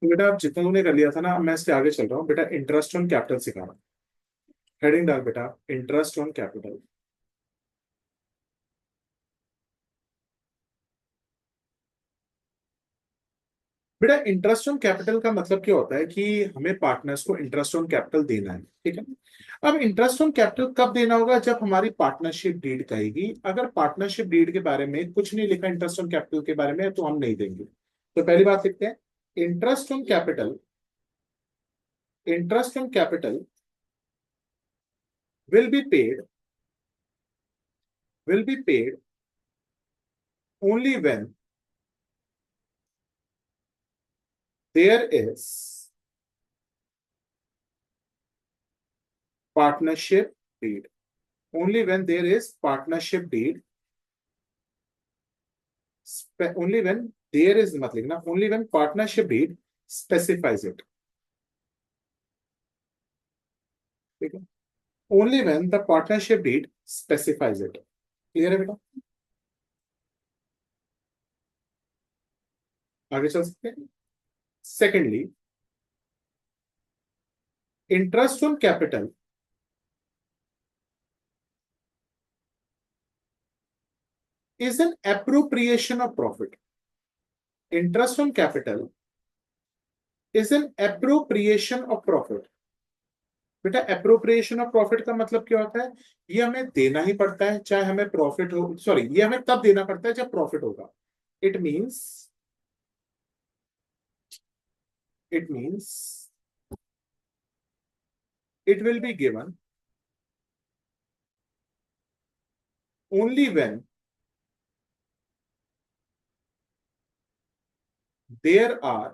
तो बेटा आप जितना तूने कर लिया था ना, मैं इससे आगे चल रहा हूँ बेटा। इंटरेस्ट ऑन कैपिटल सिखा रहा हूँ। हेडिंग डाल बेटा, इंटरेस्ट ऑन कैपिटल। बेटा इंटरेस्ट ऑन कैपिटल का मतलब क्या होता है कि हमें पार्टनर्स को इंटरेस्ट ऑन कैपिटल देना है, ठीक है। अब इंटरेस्ट ऑन कैपिटल कब देना होगा? जब हमारी पार्टनरशिप डीड कहेगी। अगर पार्टनरशिप डीड के बारे में कुछ नहीं लिखा इंटरेस्ट ऑन कैपिटल के बारे में, तो हम नहीं देंगे। तो पहली बात लिखते हैं, interest on capital, interest on capital will be paid, will be paid only when there is partnership deed, only when there is partnership deed, only when there is मत लिखना, only when partnership deed specifies it, ठीक है। only when the partnership deed specifies it। Clear है बेटा? आगे चल सकते हैं। Secondly, interest on capital is an appropriation of profit। interest on capital is an appropriation of profit। बेटा appropriation of profit का मतलब क्या होता है? ये हमें देना ही पड़ता है चाहे हमें प्रॉफिट हो, सॉरी, ये हमें तब देना पड़ता है जब प्रॉफिट होगा। It means, it means it will be given only when there are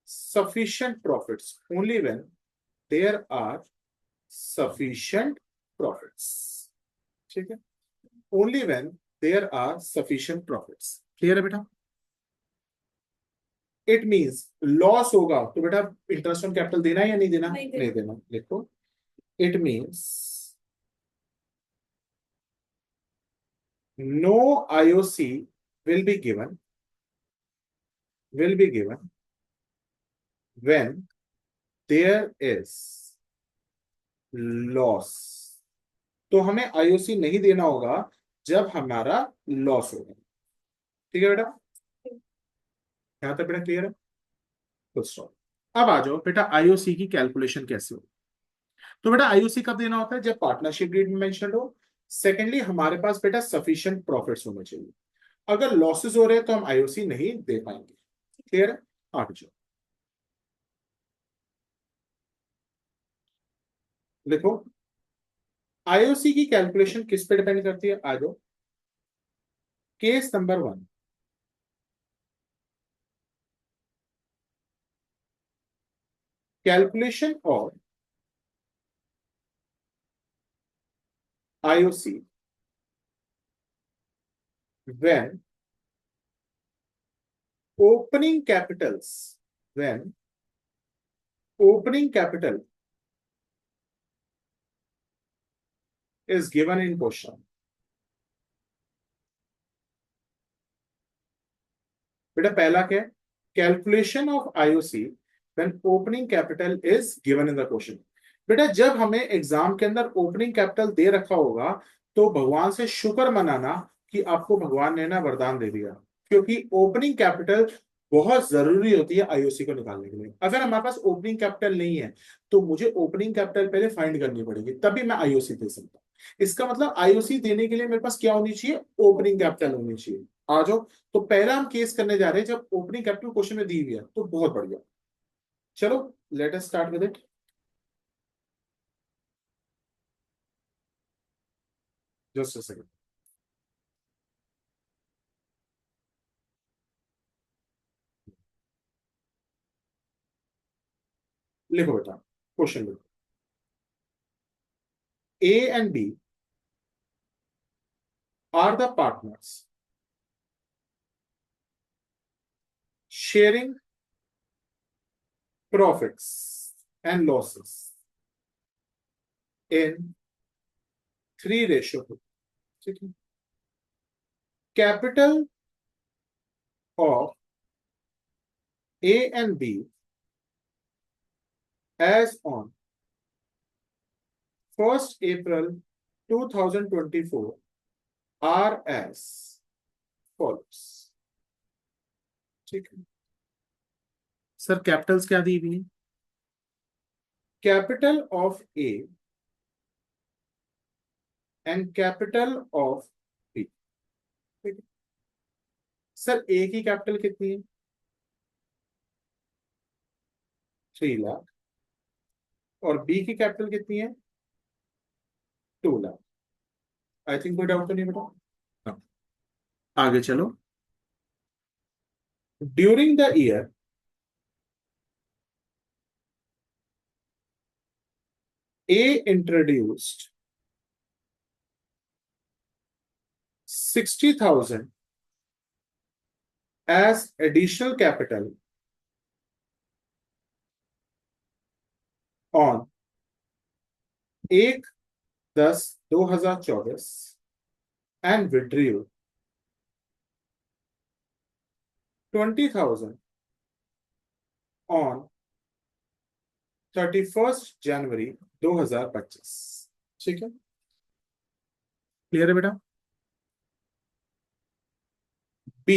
sufficient profits, only when there are sufficient profits, ठीक है। only when there are sufficient profits। Clear है बेटा? इट मींस लॉस होगा तो बेटा interest on capital देना है या नहीं देना? नहीं देना। लिखो, it means no IOC will be given, will be given when there is loss. तो हमें आईओसी नहीं देना होगा जब हमारा लॉस होगा। ठीक है बेटा? यहां तक बेटा क्लियर है? Full stop. अब आ जाओ बेटा, आईओसी की कैलकुलेशन कैसे हो। तो बेटा आईओसी कब देना होता है? जब पार्टनरशिप डीड में मेंशन हो। सेकेंडली, हमारे पास बेटा सफिशिएंट प्रॉफिट्स होने चाहिए। अगर लॉसेस हो रहे हैं तो हम आईओसी नहीं दे पाएंगे। क्लियर है? आगे जाओ, देखो आईओसी की कैलकुलेशन किस पे डिपेंड करती है। आ जाओ, case number 1, calculation of IOC when opening capitals, when opening capital is given in question। बेटा पहला क्या है? Calculation of IOC when opening capital is given in the question. बेटा जब हमें एग्जाम के अंदर ओपनिंग कैपिटल दे रखा होगा तो भगवान से शुक्र मनाना कि आपको भगवान ने ना वरदान दे दिया, क्योंकि ओपनिंग कैपिटल बहुत जरूरी होती है आईओसी को निकालने के लिए। अगर हमारे पास ओपनिंग कैपिटल नहीं है तो मुझे ओपनिंग कैपिटल पहले फाइंड करनी पड़ेगी, तभी मैं आईओसी दे सकता हूँ। इसका मतलब आईओसी देने के लिए मेरे पास क्या होनी चाहिए? ओपनिंग कैपिटल होनी चाहिए। आ जाओ, तो पहला हम केस करने जा रहे हैं जब ओपनिंग कैपिटल क्वेश्चन में दी हुई है, तो बहुत बढ़िया। चलो, let us start with it. Just a second, लिखो बेटा, क्वेश्चन लिखो। A and B are the partners sharing profits and losses in 3:2। ठीक है। Capital of A and B as on 1st April 2024 are as follows. ठीक है sir, Capitals क्या दी हुई है? Capital of A and capital of B. ठीक है सर, ए की कैपिटल कितनी है? 3 लाख। और बी की कैपिटल कितनी है? 2 लाख। आई थिंक कोई डाउट तो नहीं बेटा? हाँ। आगे चलो। During the year A introduced 60,000 as additional capital on 1/10/2024 and withdrew 20,000 on 31st January 2025। ठीक है, क्लियर है बेटा? B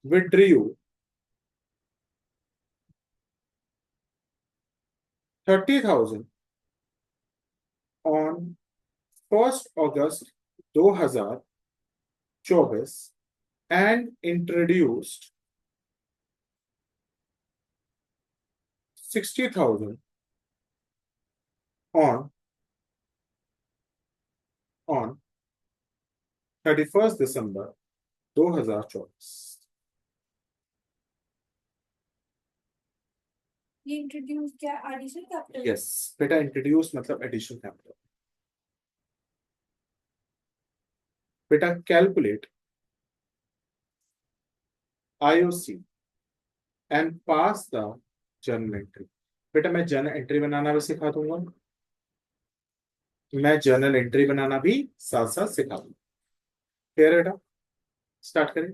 withdrew 30,000 on 1st August 2024 and introduced 60,000 on 31st December 2024। ये इंट्रोड्यूस क्या एडिशनल कैपिटल? यस बेटा, इंट्रोड्यूस मतलब एडिशनल कैपिटल। बेटा calculate IOC and pass the journal entry. बेटा मैं जर्नल एंट्री बनाना भी सिखा दूंगा, मैं जर्नल एंट्री बनाना भी साथ साथ सिखा दूंगा। क्लियर है बेटा? स्टार्ट करें।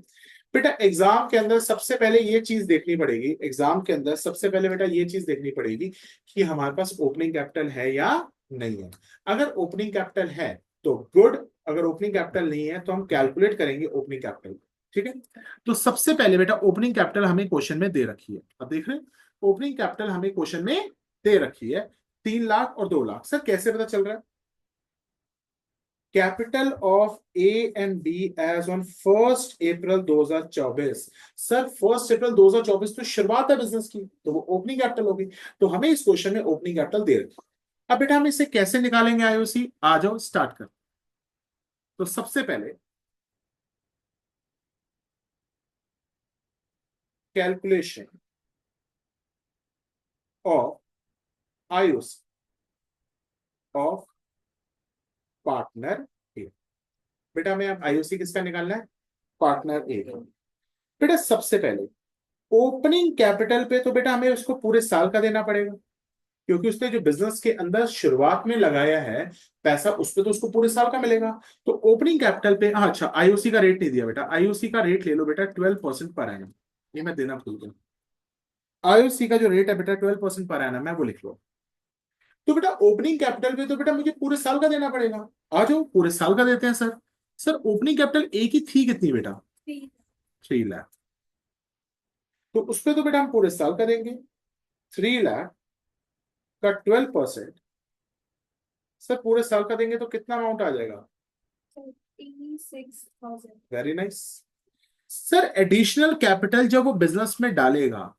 बेटा एग्जाम के अंदर सबसे पहले ये चीज देखनी पड़ेगी, एग्जाम के अंदर सबसे पहले बेटा ये चीज देखनी पड़ेगी कि हमारे पास ओपनिंग कैपिटल है या नहीं है। अगर ओपनिंग कैपिटल है तो गुड, अगर ओपनिंग कैपिटल नहीं है तो हम कैलकुलेट करेंगे ओपनिंग कैपिटल। ठीक है, तो सबसे पहले बेटा ओपनिंग कैपिटल हमें क्वेश्चन में दे रखी है। अब देख रहे हैं, ओपनिंग कैपिटल हमें क्वेश्चन में दे रखी है 3 लाख और 2 लाख। सर कैसे पता चल रहा है? Capital of A and B as on 1st April 2024। Sir 1st April 2024 तो शुरुआत है बिजनेस की, तो वो ओपनिंग कैपिटल होगी। तो हमें इस क्वेश्चन में ओपनिंग कैपिटल दे रखी। अब बेटा हम इसे कैसे निकालेंगे आईओसी? आ जाओ स्टार्ट कर। तो सबसे पहले calculation of IOC of partner A. बेटा हमें अब आईओसी किसका निकालना है? पार्टनर ए का। बेटा सबसे पहले ओपनिंग कैपिटल पे तो बेटा हमें उसको पूरे साल का देना पड़ेगा, क्योंकि उसने जो बिजनेस के अंदर शुरुआत में लगाया है पैसा, उस पे तो उसको पूरे साल का मिलेगा। तो ओपनिंग कैपिटल पे, हाँ अच्छा, आईओसी का रेट नहीं दिया बेटा, आईओसी का रेट ले लो बेटा 12% पर एनम। ये मैं देना भूल गया। आईओसी का जो रेट है बेटा 12% पर एनम है, वो लिख लो। तो बेटा ओपनिंग कैपिटल पे तो बेटा मुझे पूरे साल का देना पड़ेगा। आ जाओ पूरे साल का देते हैं sir. Sir opening capital A की थी कितनी बेटा? 3 लाख। तो उस पे तो बेटा हम पूरे साल का देंगे। 3 लाख का 12%, सर पूरे साल का देंगे तो कितना अमाउंट आ जाएगा? 36,000। Very nice. Sir additional capital जब वो बिजनेस में डालेगा,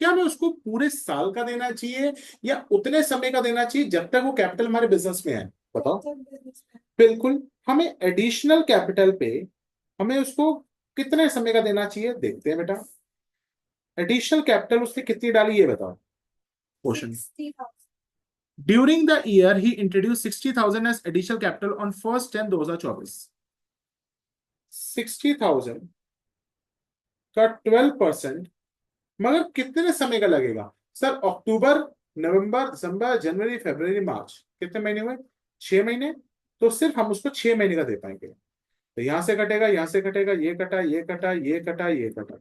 क्या हमें उसको पूरे साल का देना चाहिए या उतने समय का देना चाहिए जब तक वो कैपिटल हमारे बिजनेस में है? बताओ। बिल्कुल, हमें एडिशनल कैपिटल पे हमें उसको कितने समय का देना चाहिए, देखते हैं बेटा। एडिशनल कैपिटल उसने कितनी डाली ये बताओ question. 60,000। During the year, he introduced 60,000 as additional capital on 1st 10/2024। 60,000 का 12%, मगर कितने समय का लगेगा? सर अक्टूबर, नवंबर, दिसंबर, जनवरी, फरवरी, मार्च, कितने महीने हुए? 6 महीने। तो सिर्फ हम उसको 6 महीने का दे पाएंगे। तो यहां से कटेगा, यहां से कटेगा, ये कटा, ये कटा, ये कटा, ये कटा।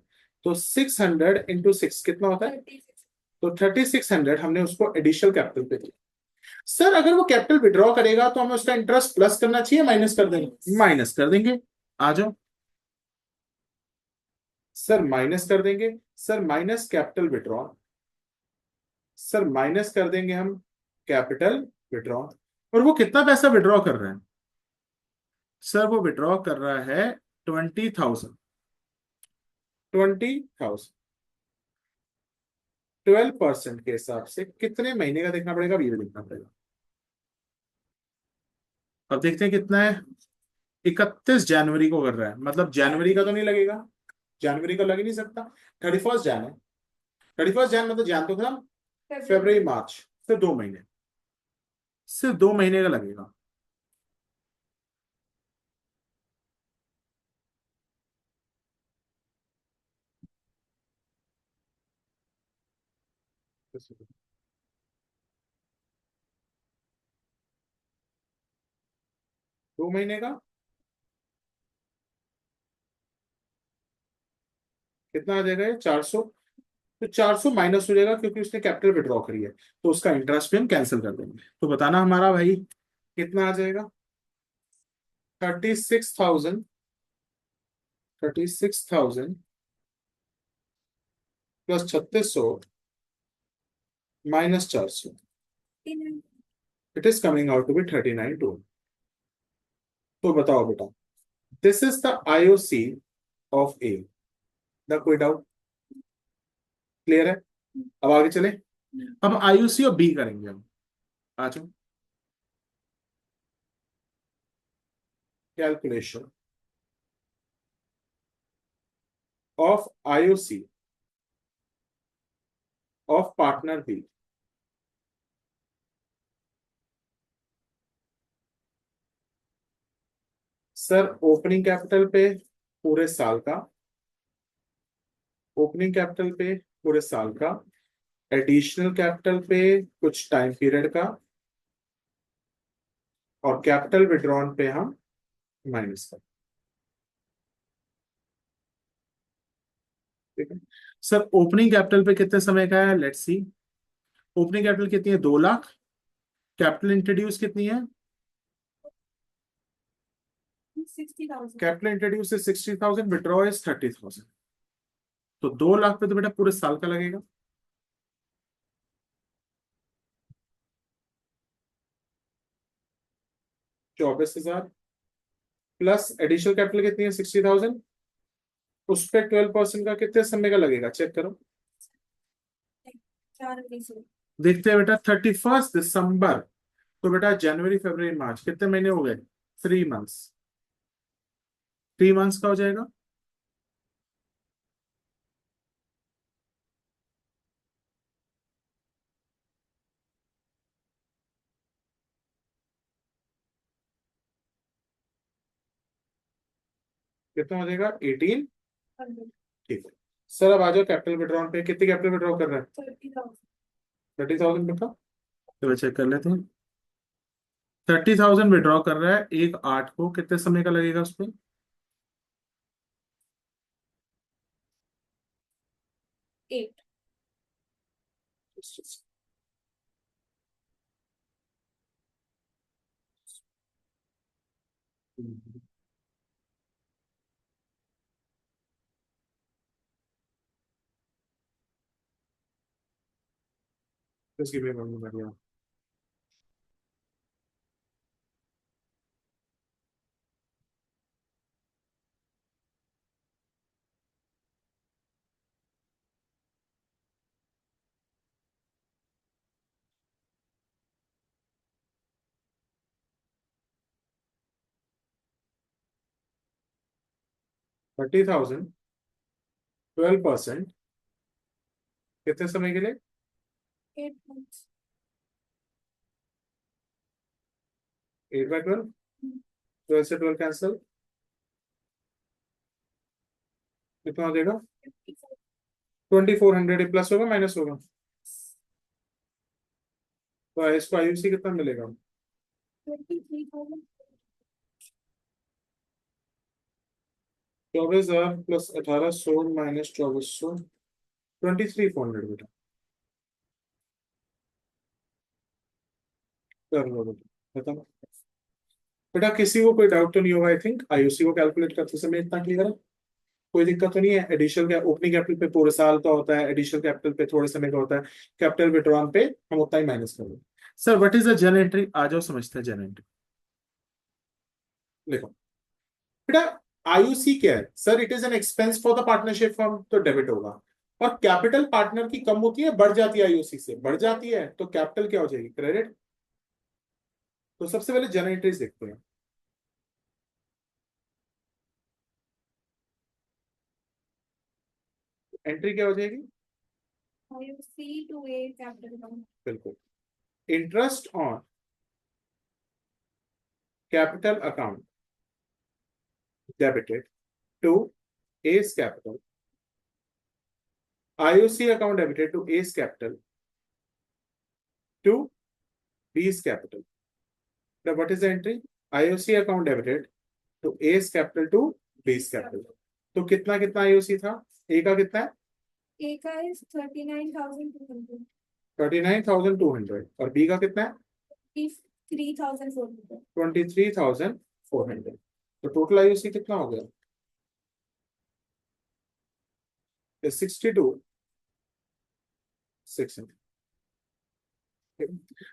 तो 600 इंटू 6 कितना होता है? 36। तो 3600 हमने उसको एडिशनल कैपिटल पे दिया। सर अगर वो कैपिटल विड्रॉ करेगा तो हमें उसका इंटरेस्ट प्लस करना चाहिए, माइनस कर देंगे? माइनस कर देंगे। आ जाओ सर, माइनस कर देंगे। Sir minus capital withdraw, sir minus कर देंगे हम कैपिटल विड्रॉ। और वो कितना पैसा विड्रॉ कर रहा है? सर वो विड्रॉ कर रहा है 20,000। 20,000 12% के हिसाब से कितने महीने का देखना पड़ेगा, अब ये भी देखना पड़ेगा। अब देखते हैं कितना है। 31 जनवरी को कर रहा है, मतलब जनवरी का तो नहीं लगेगा, जनवरी का लग ही नहीं सकता। 31 जन है। 31 जन मतलब जन तो खत्म, फरवरी मार्च, सिर्फ 2 महीने, सिर्फ 2 महीने का लगेगा। दो 2 महीने का कितना आ जाएगा? ये 400। तो 400 माइनस हो जाएगा क्योंकि उसने कैपिटल विड्रॉ करी है, तो उसका इंटरेस्ट भी हम कैंसिल कर देंगे। तो बताना हमारा भाई कितना आ जाएगा? 36,000। 36,000 plus 3600 minus 400, it is coming out to be 39,200। तो बताओ बेटा, this is the IOC of A. The कोई डाउट? क्लियर है? अब आगे चले। अब आईओसी ऑफ बी करेंगे हम। आ जाओ, calculation of IOC of partner B. Sir opening capital पे पूरे साल का, ओपनिंग कैपिटल पे पूरे साल का, एडिशनल कैपिटल पे कुछ टाइम पीरियड का, और कैपिटल विड्रॉन पे हम माइनस कर। ठीक है सर, ओपनिंग कैपिटल पे कितने समय का है? Let's see. ओपनिंग कैपिटल कितनी है? 2 लाख। कैपिटल इंट्रोड्यूस कितनी है? 60,000। Capital introduce is 60,000, withdraw is 30,000। तो 2 लाख पे तो बेटा पूरे साल का लगेगा। 24,000 प्लस एडिशनल कैपिटल कितनी है? 60,000। उस पे 12% का कितने समय का लगेगा, चेक करो। 4 देखते हैं बेटा, 31 दिसंबर। तो बेटा जनवरी फरवरी मार्च कितने महीने हो गए? 3 मंथ्स। 3 मंथ्स का हो जाएगा। कितना हो जाएगा? 18। ठीक है सर, अब आ जाओ कैपिटल विड्रॉन पे। कितनी कैपिटल विड्रॉ कर रहा है? 30,000। 30,000 बेटा, चलो चेक कर लेते हैं। 30,000 विड्रॉ कर रहा है 1/8 को, कितने समय का लगेगा उस पर? 8। Just give me 1 minute, yeah. 30,000 12% कितने समय के लिए? 8 months। 8/12। 12 से 12 कैंसिल, कितना हो जाएगा? 2,400 प्लस होगा माइनस होगा? तो इसको आयुषी कितना मिलेगा? 23,000। 24,000 प्लस 1,800 माइनस 2,400, 23,400 बेटा। कर लो बेटा, बताओ बेटा। किसी को कोई डाउट तो नहीं होगा? आई थिंक आईओसी को कैलकुलेट करते समय इतना क्लियर है, कोई दिक्कत तो नहीं है? एडिशनल क्या ओपनिंग कैपिटल पे पूरे साल का होता है, एडिशनल कैपिटल पे थोड़े समय का होता है, कैपिटल विड्रॉन पे हम उतना ही माइनस कर देंगे। Sir what is the journal entry? आ जाओ समझते हैं जर्नल एंट्री। देखो बेटा, आईयूसी क्या है? Sir it is an expense for the partnership firm, तो डेबिट होगा। और कैपिटल पार्टनर की कम होती है, बढ़ जाती है, आईयूसी से बढ़ जाती है, तो कैपिटल क्या हो जाएगी? क्रेडिट। तो सबसे पहले जर्नल एंट्रीज देखते हैं। एंट्री क्या हो जाएगी? IOC to a capital account. बिल्कुल, interest on capital account debited to A's capital, IOC account debited to A's capital to B's capital. Now what is the entry? IOC account debited to A's capital to B's capital. तो कितना कितना IOC था? A का कितना है? A का is 39,200. 39,200 और B का कितना है? 3,400. 23,400। तो टोटल IOC कितना हो गया? 62,600।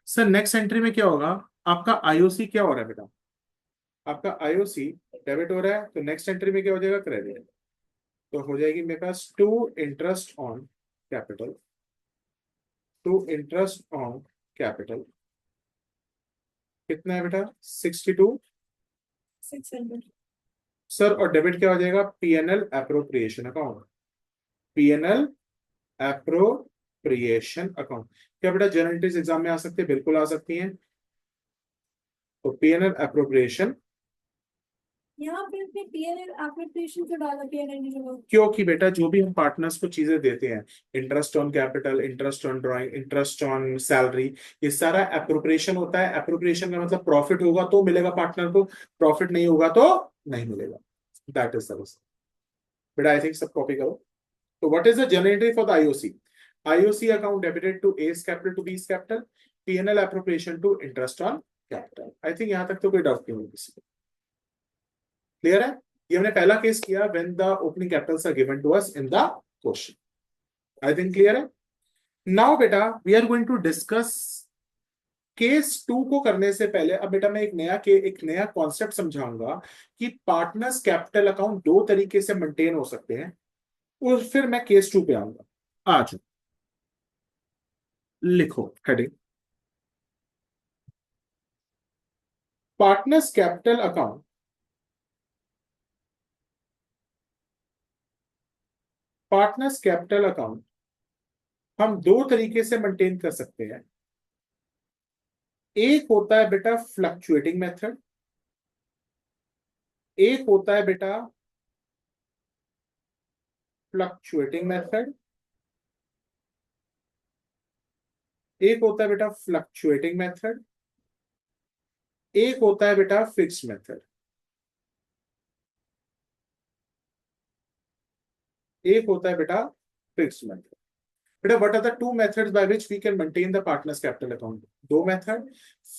सर नेक्स्ट एंट्री में क्या होगा? आपका IOC क्या हो रहा है बेटा? आपका IOC डेबिट हो रहा है, तो नेक्स्ट एंट्री में क्या हो जाएगा? क्रेडिट। तो हो जाएगी मेरे पास to interest on capital, to interest on capital कितना है बेटा? 62। 600. सर और डेबिट क्या हो जाएगा? PNL appropriation account, PNL appropriation account. क्या बेटा जर्नल एंट्रीज एग्जाम में आ सकती है? बिल्कुल आ सकती हैं। तो पीएनएल एप्रोप्रिएशन, यहाँ पे अपने PNL एप्लीकेशन को डाला PNL की जगह. क्योंकि बेटा जो भी हम पार्टनर्स को चीजें देते हैं, interest on capital, interest on drawing, interest on salary, ये सारा एप्रोप्रिएशन होता है। एप्रोप्रिएशन का मतलब प्रॉफिट होगा तो मिलेगा पार्टनर को, प्रॉफिट नहीं होगा तो नहीं मिलेगा। दैट इज द बेटा। आई थिंक सब कॉपी करो। तो what is the general entry for the IOC? IOC account debited to A's capital to B's capital, PNL appropriation to interest on capital. I think यहां तक तो कोई doubt नहीं होगा किसी को। क्लियर है? ये हमने पहला केस किया when the opening capitals are given to us in the question. I think clear है। नाउ बेटा we are going to discuss case two को करने से पहले अब बेटा मैं एक नया कॉन्सेप्ट समझाऊंगा कि पार्टनर्स कैपिटल अकाउंट दो तरीके से मेंटेन हो सकते हैं, और फिर मैं केस टू पे आऊंगा। आज लिखो heading, partners capital account, partners capital account हम दो तरीके से मेंटेन कर सकते हैं। एक होता है बेटा फ्लक्चुएटिंग मेथड, एक होता है बेटा फ्लक्चुएटिंग मेथड, एक होता है बेटा फ्लक्चुएटिंग मेथड, एक होता है बेटा फिक्स्ड मेथड। एक होता है बेटा फिक्स्ड मेथड। बेटा what are the two methods by which we can maintain the partners capital account? दो मेथड,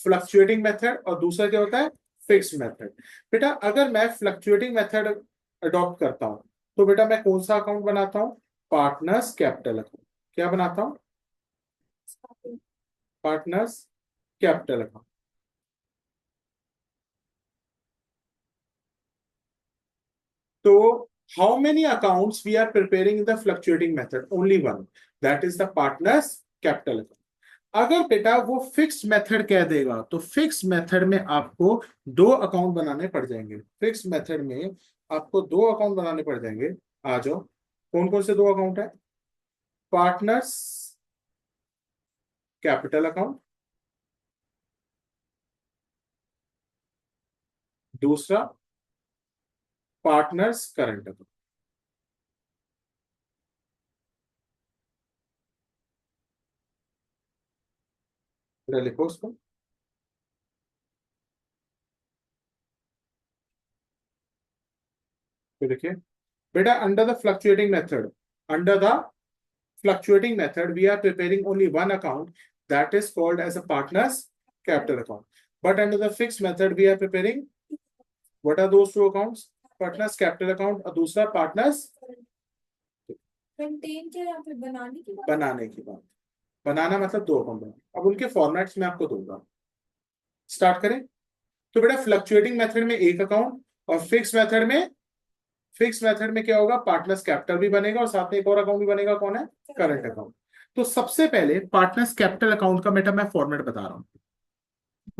फ्लक्चुएटिंग मेथड और दूसरा क्या होता है? Fixed method. बेटा अगर मैं फ्लक्चुएटिंग मेथड अडॉप्ट करता हूं तो बेटा मैं कौन सा अकाउंट बनाता हूं? Partners capital account. क्या बनाता हूं? Partners capital account. तो how many accounts we are preparing in the fluctuating method? Only one, that is the partners capital account. अगर बेटा वो फिक्स्ड मेथड कह देगा तो फिक्स्ड मेथड में आपको दो अकाउंट बनाने पड़ जाएंगे। फिक्स्ड मेथड में आपको दो अकाउंट बनाने पड़ जाएंगे। आ जाओ, कौन कौन से दो अकाउंट है? पार्टनर्स कैपिटल अकाउंट, दूसरा पार्टनर्स करंट अकाउंट। लिखो उसको। तो देखिए बेटा, under the fluctuating method we are preparing only one account, that is called as a partners capital account. But under the fixed method we are preparing, what are those two accounts? Partners capital account और दूसरा partners contain क्या यहाँ पे बनाने की बात? बनाने की बात। बनाना मतलब दो अकाउंट बनाना। अब उनके फॉर्मेट्स मैं आपको दूंगा। स्टार्ट करें। तो बेटा फ्लक्चुएटिंग मेथड में एक अकाउंट और फिक्स मेथड में क्या होगा, पार्टनर्स कैपिटल भी बनेगा और साथ में एक और अकाउंट भी बनेगा, कौन है, करंट अकाउंट। तो सबसे पहले पार्टनर्स कैपिटल अकाउंट का बेटा मैं फॉर्मेट बता रहा हूं,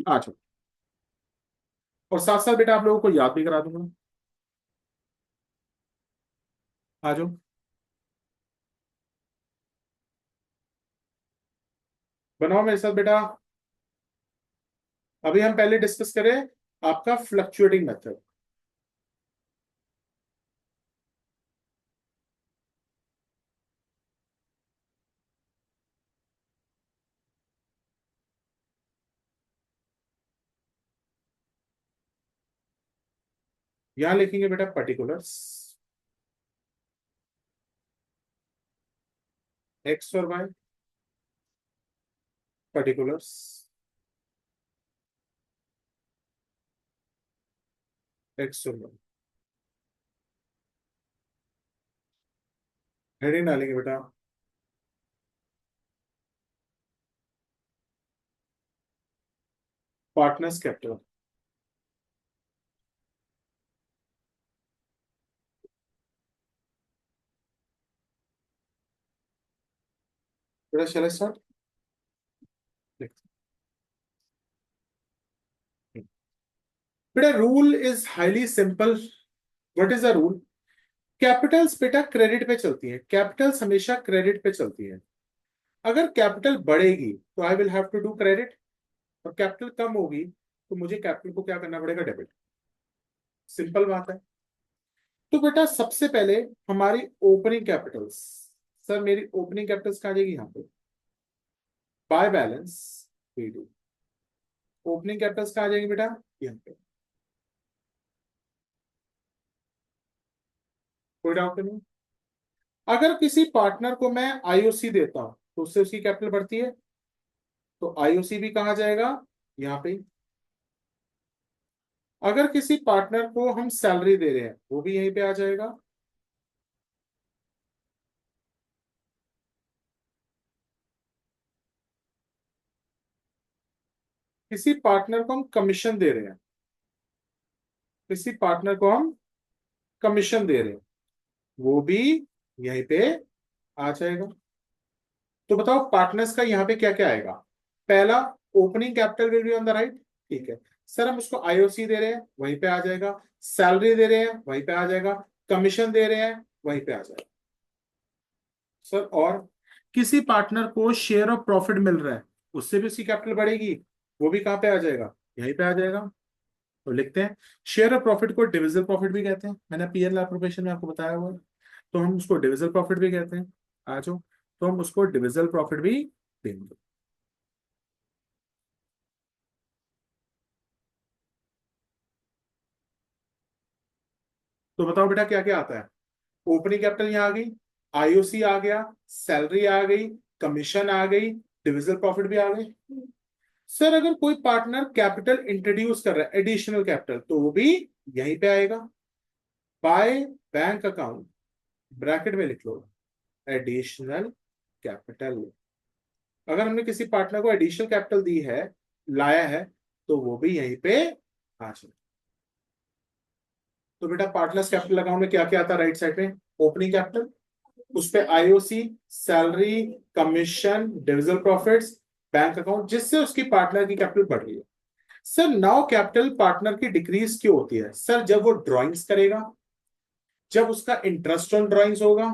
आ जाओ। और साथ साथ बेटा आप लोगों को याद भी करा दूंगा, आ जाओ। बनाओ मेरे साथ बेटा। अभी हम पहले डिस्कस करें आपका फ्लक्चुएटिंग मेथड। यहां लिखेंगे बेटा पर्टिकुलर्स, एक्स और वाई, पर्टिकुलर्स एक्स और वाई। हेडिंग डालेंगे बेटा पार्टनर्स कैपिटल। बेटा चले स्टार्ट। बेटा rule is highly simple. What is the rule? Capitals बेटा क्रेडिट पे चलती है, कैपिटल्स हमेशा क्रेडिट पे चलती है। अगर कैपिटल बढ़ेगी तो I will have to do credit, और कैपिटल कम होगी तो मुझे कैपिटल को क्या करना पड़ेगा, डेबिट। सिंपल बात है। तो बेटा सबसे पहले हमारी ओपनिंग कैपिटल्स, सर मेरी ओपनिंग कैपिटल्स कहाँ जाएगी, यहाँ पे by balance P2। Opening Capitals कहाँ जाएंगे बेटा, यहाँ पे। कोई डाउट नहीं? अगर किसी पार्टनर को मैं आईओसी देता हूं तो उससे उसकी कैपिटल बढ़ती है, तो आईओसी भी कहाँ जाएगा, यहाँ पे। अगर किसी पार्टनर को हम सैलरी दे रहे हैं वो भी यहीं पे आ जाएगा। किसी पार्टनर को हम कमीशन दे रहे हैं, किसी पार्टनर को हम कमीशन दे रहे हैं, वो भी यहीं पे आ जाएगा। तो बताओ पार्टनर्स का यहाँ पे क्या क्या आएगा। पहला, opening capital will be on the right, ठीक है। सर हम उसको आईओसी दे रहे हैं, वहीं पे आ जाएगा। सैलरी दे रहे हैं, वहीं पे आ जाएगा। कमीशन दे रहे हैं, वहीं पे आ जाएगा। सर और किसी पार्टनर को शेयर ऑफ प्रॉफिट मिल रहा है, उससे भी उसकी कैपिटल बढ़ेगी, वो भी कहाँ पे आ जाएगा, यहीं पे आ जाएगा। तो लिखते हैं शेयर ऑफ प्रॉफिट को डिविजिबल प्रॉफिट भी कहते हैं, मैंने पीएल एप्रोप्रिएशन में आपको बताया हुआ है। तो हम उसको डिविजिबल प्रॉफिट भी कहते हैं, आ जाओ। तो हम उसको डिविजिबल प्रॉफिट भी देंगे। तो बताओ बेटा क्या क्या आता है। ओपनिंग कैपिटल यहाँ आ गई, आईओसी आ गया, सैलरी आ गई, कमीशन आ गई, डिविजिबल प्रॉफिट भी आ गई। सर अगर कोई पार्टनर कैपिटल इंट्रोड्यूस कर रहा है, एडिशनल कैपिटल, तो वो भी यहीं पे आएगा। बाय बैंक अकाउंट, ब्रैकेट में लिख लो एडिशनल कैपिटल। अगर हमने किसी पार्टनर को एडिशनल कैपिटल दी है, लाया है, तो वो भी यहीं पे आ जाए। तो बेटा पार्टनर्स कैपिटल अकाउंट में क्या क्या आता है, राइट साइड में ओपनिंग कैपिटल, उस पे IOC, salary, commission, divisible profits, bank account, जिससे उसकी पार्टनर की कैपिटल बढ़ रही है। सर नाउ कैपिटल पार्टनर की डिक्रीज क्यों होती है, सर जब वो ड्रॉइंग्स करेगा, जब उसका इंटरेस्ट ऑन ड्रॉइंग्स होगा,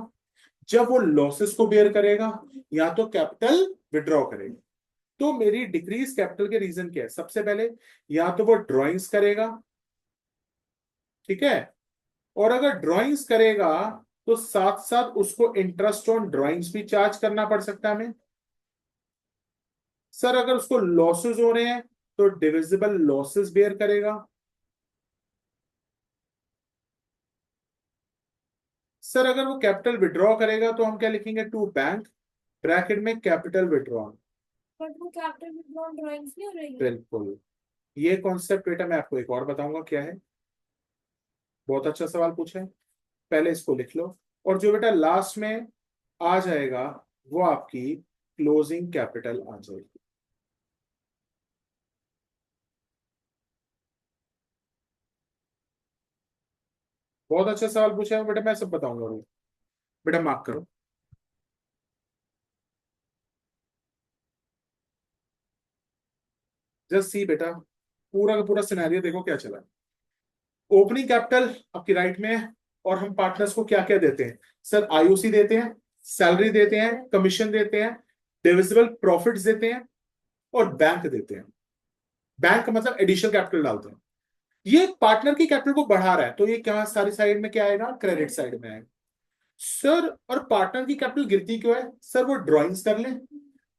जब वो लॉसेस को बेयर करेगा, या तो कैपिटल विड्रॉ करेगा। तो मेरी डिक्रीज कैपिटल के रीजन क्या है, सबसे पहले या तो वो ड्रॉइंग्स करेगा, ठीक है, और अगर ड्रॉइंग्स करेगा तो साथ साथ उसको इंटरेस्ट ऑन ड्रॉइंग्स भी चार्ज करना पड़ सकता है हमें। सर अगर उसको लॉसेस हो रहे हैं तो डिविजिबल लॉसेस बेयर करेगा। सर अगर वो कैपिटल विड्रॉ करेगा तो हम क्या लिखेंगे, टू बैंक, ब्रैकेट में कैपिटल विड्रॉ। बट वो कैपिटल विड्रॉल ड्राइंग्स नहीं हो रही है। बिल्कुल। ये कॉन्सेप्ट बेटा मैं आपको एक और बताऊंगा क्या है। बहुत अच्छा सवाल पूछा है, पहले इसको लिख लो। और जो बेटा लास्ट में आ जाएगा वो आपकी क्लोजिंग कैपिटल आ जाएगी। बहुत अच्छा सवाल पूछा है बेटा, मैं सब बताऊंगा वो। बेटा मार्क करो। जस्ट सी बेटा, पूरा का पूरा सिनेरियो देखो क्या चला है। ओपनिंग कैपिटल आपकी राइट में है, और हम पार्टनर्स को क्या क्या देते हैं, सर आईओसी देते हैं, सैलरी देते हैं, कमीशन देते हैं, डिविजिबल प्रॉफिट्स देते हैं, और बैंक देते हैं। बैंक मतलब एडिशनल कैपिटल डालते हैं। ये पार्टनर की कैपिटल को बढ़ा रहा है, तो ये क्या सारी साइड में क्या आएगा, क्रेडिट साइड में आएगा। सर और पार्टनर की कैपिटल गिरती क्यों है, सर वो ड्राइंग्स कर ले,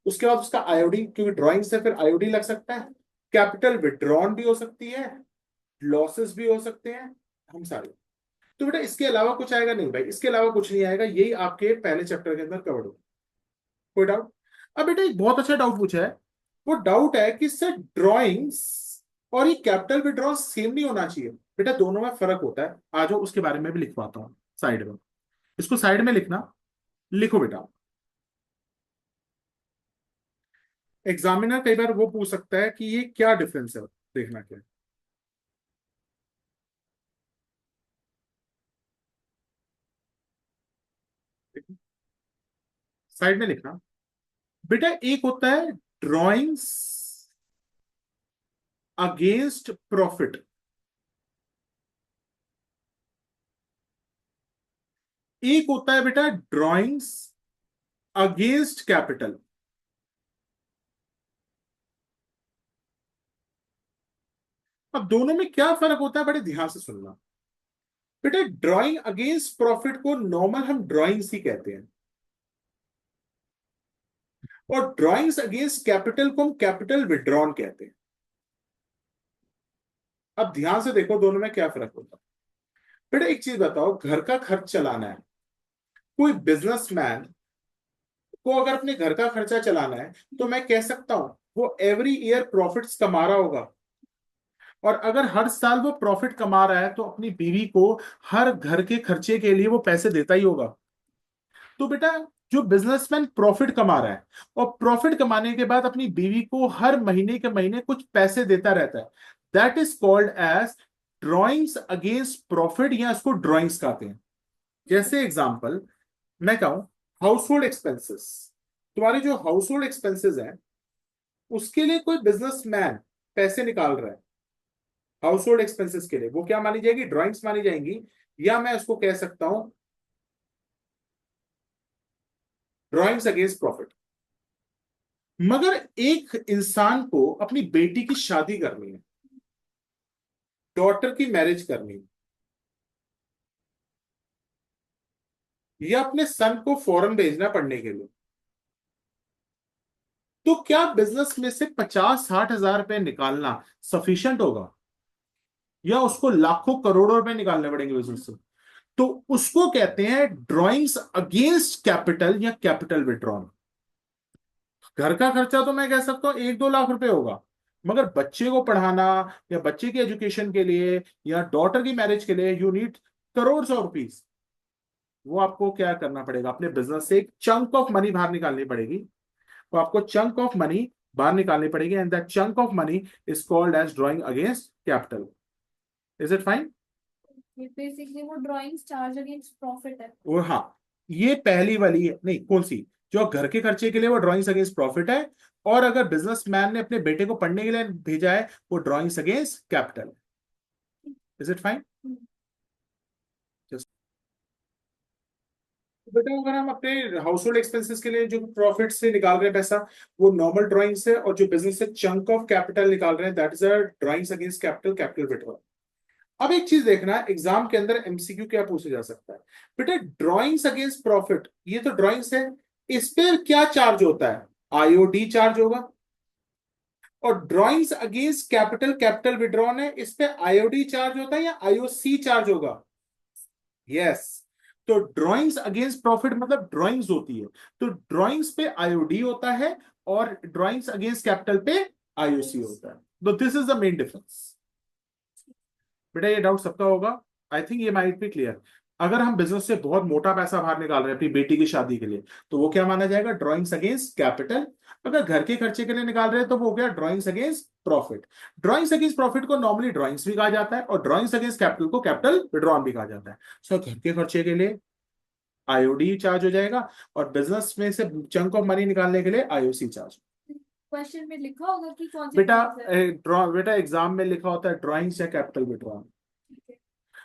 उसके बाद उसका आईओडी, क्योंकि ड्राइंग से फिर आईओडी लग सकता है, कैपिटल विड्रॉन भी हो सकती है, लॉसेस भी हो सकते हैं, हम सारे। तो बेटा इसके अलावा कुछ आएगा नहीं भाई, इसके अलावा कुछ नहीं आएगा, यही आपके पहले चैप्टर के अंदर कवर्ड हो। कोई डाउट? अब बेटा एक बहुत अच्छा डाउट पूछा है। वो डाउट है कि सर ड्राइंग्स और ये कैपिटल विड्रॉ सेम नहीं होना चाहिए। बेटा दोनों में फर्क होता है, आ जाओ उसके बारे में भी लिखवाता हूँ साइड में। इसको साइड में लिखना, लिखो बेटा। एग्जामिनर कई बार वो पूछ सकता है कि ये क्या डिफरेंस है, देखना क्या है। साइड में लिखना बेटा, एक होता है ड्राइंग्स अगेंस्ट प्रॉफिट, एक होता है बेटा ड्राइंग्स अगेंस्ट कैपिटल। अब दोनों में क्या फर्क होता है, बड़े ध्यान से सुनना बेटा। ड्राइंग अगेंस्ट प्रॉफिट को नॉर्मल हम ड्राइंग्स ही कहते हैं, और ड्राइंग्स अगेंस्ट कैपिटल को हम कैपिटल विड्रॉन कहते हैं। अब ध्यान से देखो दोनों में क्या फर्क होता है। बेटा एक चीज बताओ, घर का खर्च चलाना है, कोई बिजनेसमैन को अगर अपने घर का खर्चा चलाना है, तो मैं कह सकता हूं वो एवरी ईयर प्रॉफिट्स कमा रहा होगा। और अगर हर साल वो प्रॉफिट कमा रहा है, तो अपनी बीवी को हर घर के खर्चे के लिए वो पैसे देता ही होगा। तो बेटा जो बिजनेसमैन प्रॉफिट कमा रहा है, और प्रॉफिट कमाने के बाद अपनी बीवी को हर महीने के महीने कुछ पैसे देता रहता है, that is called as drawings against profit, या इसको ड्रॉइंग्स कहते हैं। जैसे एग्जांपल मैं कहूं, हाउस होल्ड एक्सपेंसेस, तुम्हारे जो हाउस होल्ड एक्सपेंसेस हैं उसके लिए कोई बिजनेसमैन पैसे निकाल रहा है, हाउस होल्ड एक्सपेंसेस के लिए, वो क्या मानी जाएगी, ड्रॉइंग्स मानी जाएंगी, या मैं उसको कह सकता हूं ड्रॉइंग्स अगेंस्ट प्रॉफिट। मगर एक इंसान को अपनी बेटी की शादी करनी है, डॉटर की मैरिज करनी है, या अपने सन को फॉरेन भेजना पढ़ने के लिए, तो क्या बिजनेस में से 50-60 हजार रुपए निकालना सफिशिएंट होगा, या उसको लाखों करोड़ों रुपए निकालने पड़ेंगे बिजनेस से? तो उसको कहते हैं ड्रॉइंग्स अगेंस्ट कैपिटल या कैपिटल विड्रॉन। घर का खर्चा तो मैं कह सकता हूं 1-2 लाख रुपए होगा, मगर बच्चे को पढ़ाना, या बच्चे की एजुकेशन के लिए, या डॉटर की मैरिज के लिए you need crore of rupees. वो आपको क्या करना पड़ेगा, अपने बिजनेस से एक चंक ऑफ मनी बाहर निकालनी पड़ेगी। तो आपको चंक ऑफ मनी बाहर निकालनी पड़ेगी, and that chunk of money is called as drawing against capital. Is it fine? ये बेसिकली वो ड्राइंग्स चार्ज अगेंस्ट प्रॉफिट है। और हाँ, ये पहली वाली है, नहीं कौन सी, जो घर के खर्चे के लिए वो ड्राइंग्स अगेंस्ट प्रॉफिट है, और अगर बिजनेसमैन ने अपने बेटे को पढ़ने के लिए भेजा है वो drawings against capital. Is it fine? बेटा अगर हम अपने हाउस होल्ड एक्सपेंसेस के लिए जो प्रॉफिट से निकाल रहे हैं पैसा, वो नॉर्मल ड्राइंग से, और जो बिजनेस से चंक ऑफ कैपिटल निकाल रहे हैं, that is a drawings against capital, capital withdrawal. अब एक चीज देखना, एग्जाम के अंदर एमसीक्यू क्या पूछा जा सकता है। बेटा ड्राइंग्स अगेंस्ट प्रॉफिट, ये तो ड्राइंग्स है, इस पर क्या चार्ज होता है, आईओडी चार्ज होगा। और drawings against capital, capital withdrawn है, इस पे आईओडी चार्ज होता है या आईओसी चार्ज होगा? यस। तो ड्राइंग्स अगेंस्ट प्रॉफिट मतलब ड्राइंग्स होती है, तो ड्राइंग्स पे आईओडी होता है और ड्राइंग्स अगेंस्ट कैपिटल पे आईओसी होता है। तो this is the main difference. बेटा ये डाउट सबका होगा, आई थिंक ये माइट बी क्लियर। अगर हम बिजनेस से बहुत मोटा पैसा बाहर निकाल रहे हैं अपनी बेटी की शादी के लिए, तो वो क्या माना जाएगा, ड्राइंग्स अगेंस्ट कैपिटल। अगर घर के खर्चे के लिए निकाल रहे हैं तो वो क्या, drawings against profit. Drawings against profit को नॉर्मली ड्राइंग्स भी कहा जाता है, और ड्राइंग्स अगेंस्ट कैपिटल को कैपिटल विड्रॉन भी कहा जाता है। सो घर के खर्चे के लिए आईओडी चार्ज हो जाएगा, और बिजनेस में से चंक ऑफ मनी निकालने के लिए आईओसी चार्ज। क्वेश्चन में लिखा होगा कि कौन सी बेटा drawings है? बेटा एग्जाम में लिखा होता है ड्राइंग्स या कैपिटल विड्रॉन,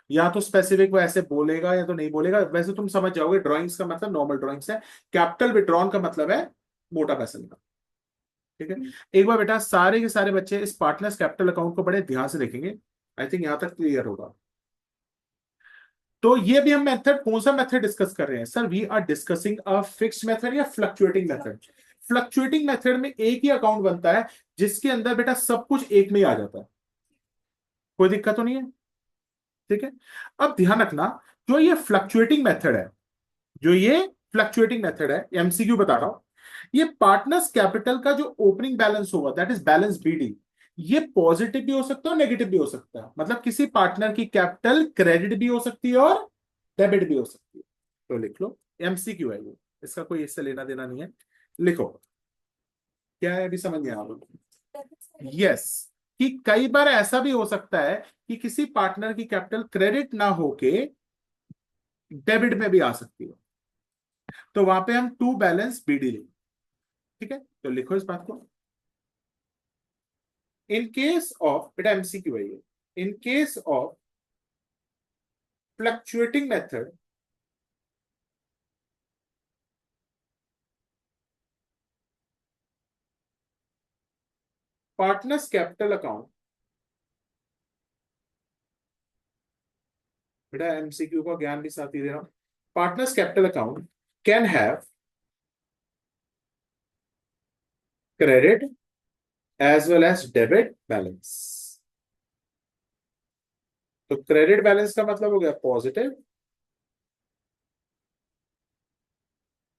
या तो स्पेसिफिक वो ऐसे बोलेगा या तो नहीं बोलेगा। वैसे तुम समझ जाओगे ड्राइंग्स का मतलब नॉर्मल ड्राइंग्स है, कैपिटल विड्रॉन का मतलब है मोटा पैसा निकाल। ठीक है, एक बार बेटा सारे के सारे बच्चे इस पार्टनर्स कैपिटल अकाउंट को बड़े ध्यान से देखेंगे, आई थिंक यहां तक क्लियर होगा। तो ये भी हम मेथड, कौन सा मेथड डिस्कस कर रहे हैं sir, we are discussing a fixed method या फ्लक्चुएटिंग मेथड। फ्लक्चुएटिंग मेथड में एक ही अकाउंट बनता है जिसके अंदर बेटा सब कुछ एक में ही आ जाता है, कोई दिक्कत तो नहीं है। ठीक है, अब ध्यान रखना, जो ये फ्लक्चुएटिंग मेथड है, जो ये फ्लक्चुएटिंग मेथड है, एमसीक्यू बता रहा हूं, ये पार्टनर्स कैपिटल का जो ओपनिंग बैलेंस होगा दैट इज बैलेंस बीडी, ये पॉजिटिव भी हो सकता है और नेगेटिव भी हो सकता है। मतलब किसी पार्टनर की कैपिटल क्रेडिट भी हो सकती है और डेबिट भी हो सकती है। तो लिख लो, एमसीक्यू है ये, इसका कोई इससे लेना देना नहीं है। लिखो, क्या है अभी समझ में आ रहा? यस, कि कई बार ऐसा भी हो सकता है कि किसी पार्टनर की कैपिटल क्रेडिट ना होके डेबिट में भी आ सकती है, तो वहां पे हम टू बैलेंस बीडी लेंगे। ठीक है, तो लिखो इस बात को, इन केस ऑफ, बेटा एमसीक्यू है ये, in case of fluctuating method, partners capital account, बेटा एमसीक्यू का ज्ञान भी साथ ही दे रहा हूं, partners capital account can have credit as well as debit balance. तो क्रेडिट बैलेंस का मतलब हो गया पॉजिटिव,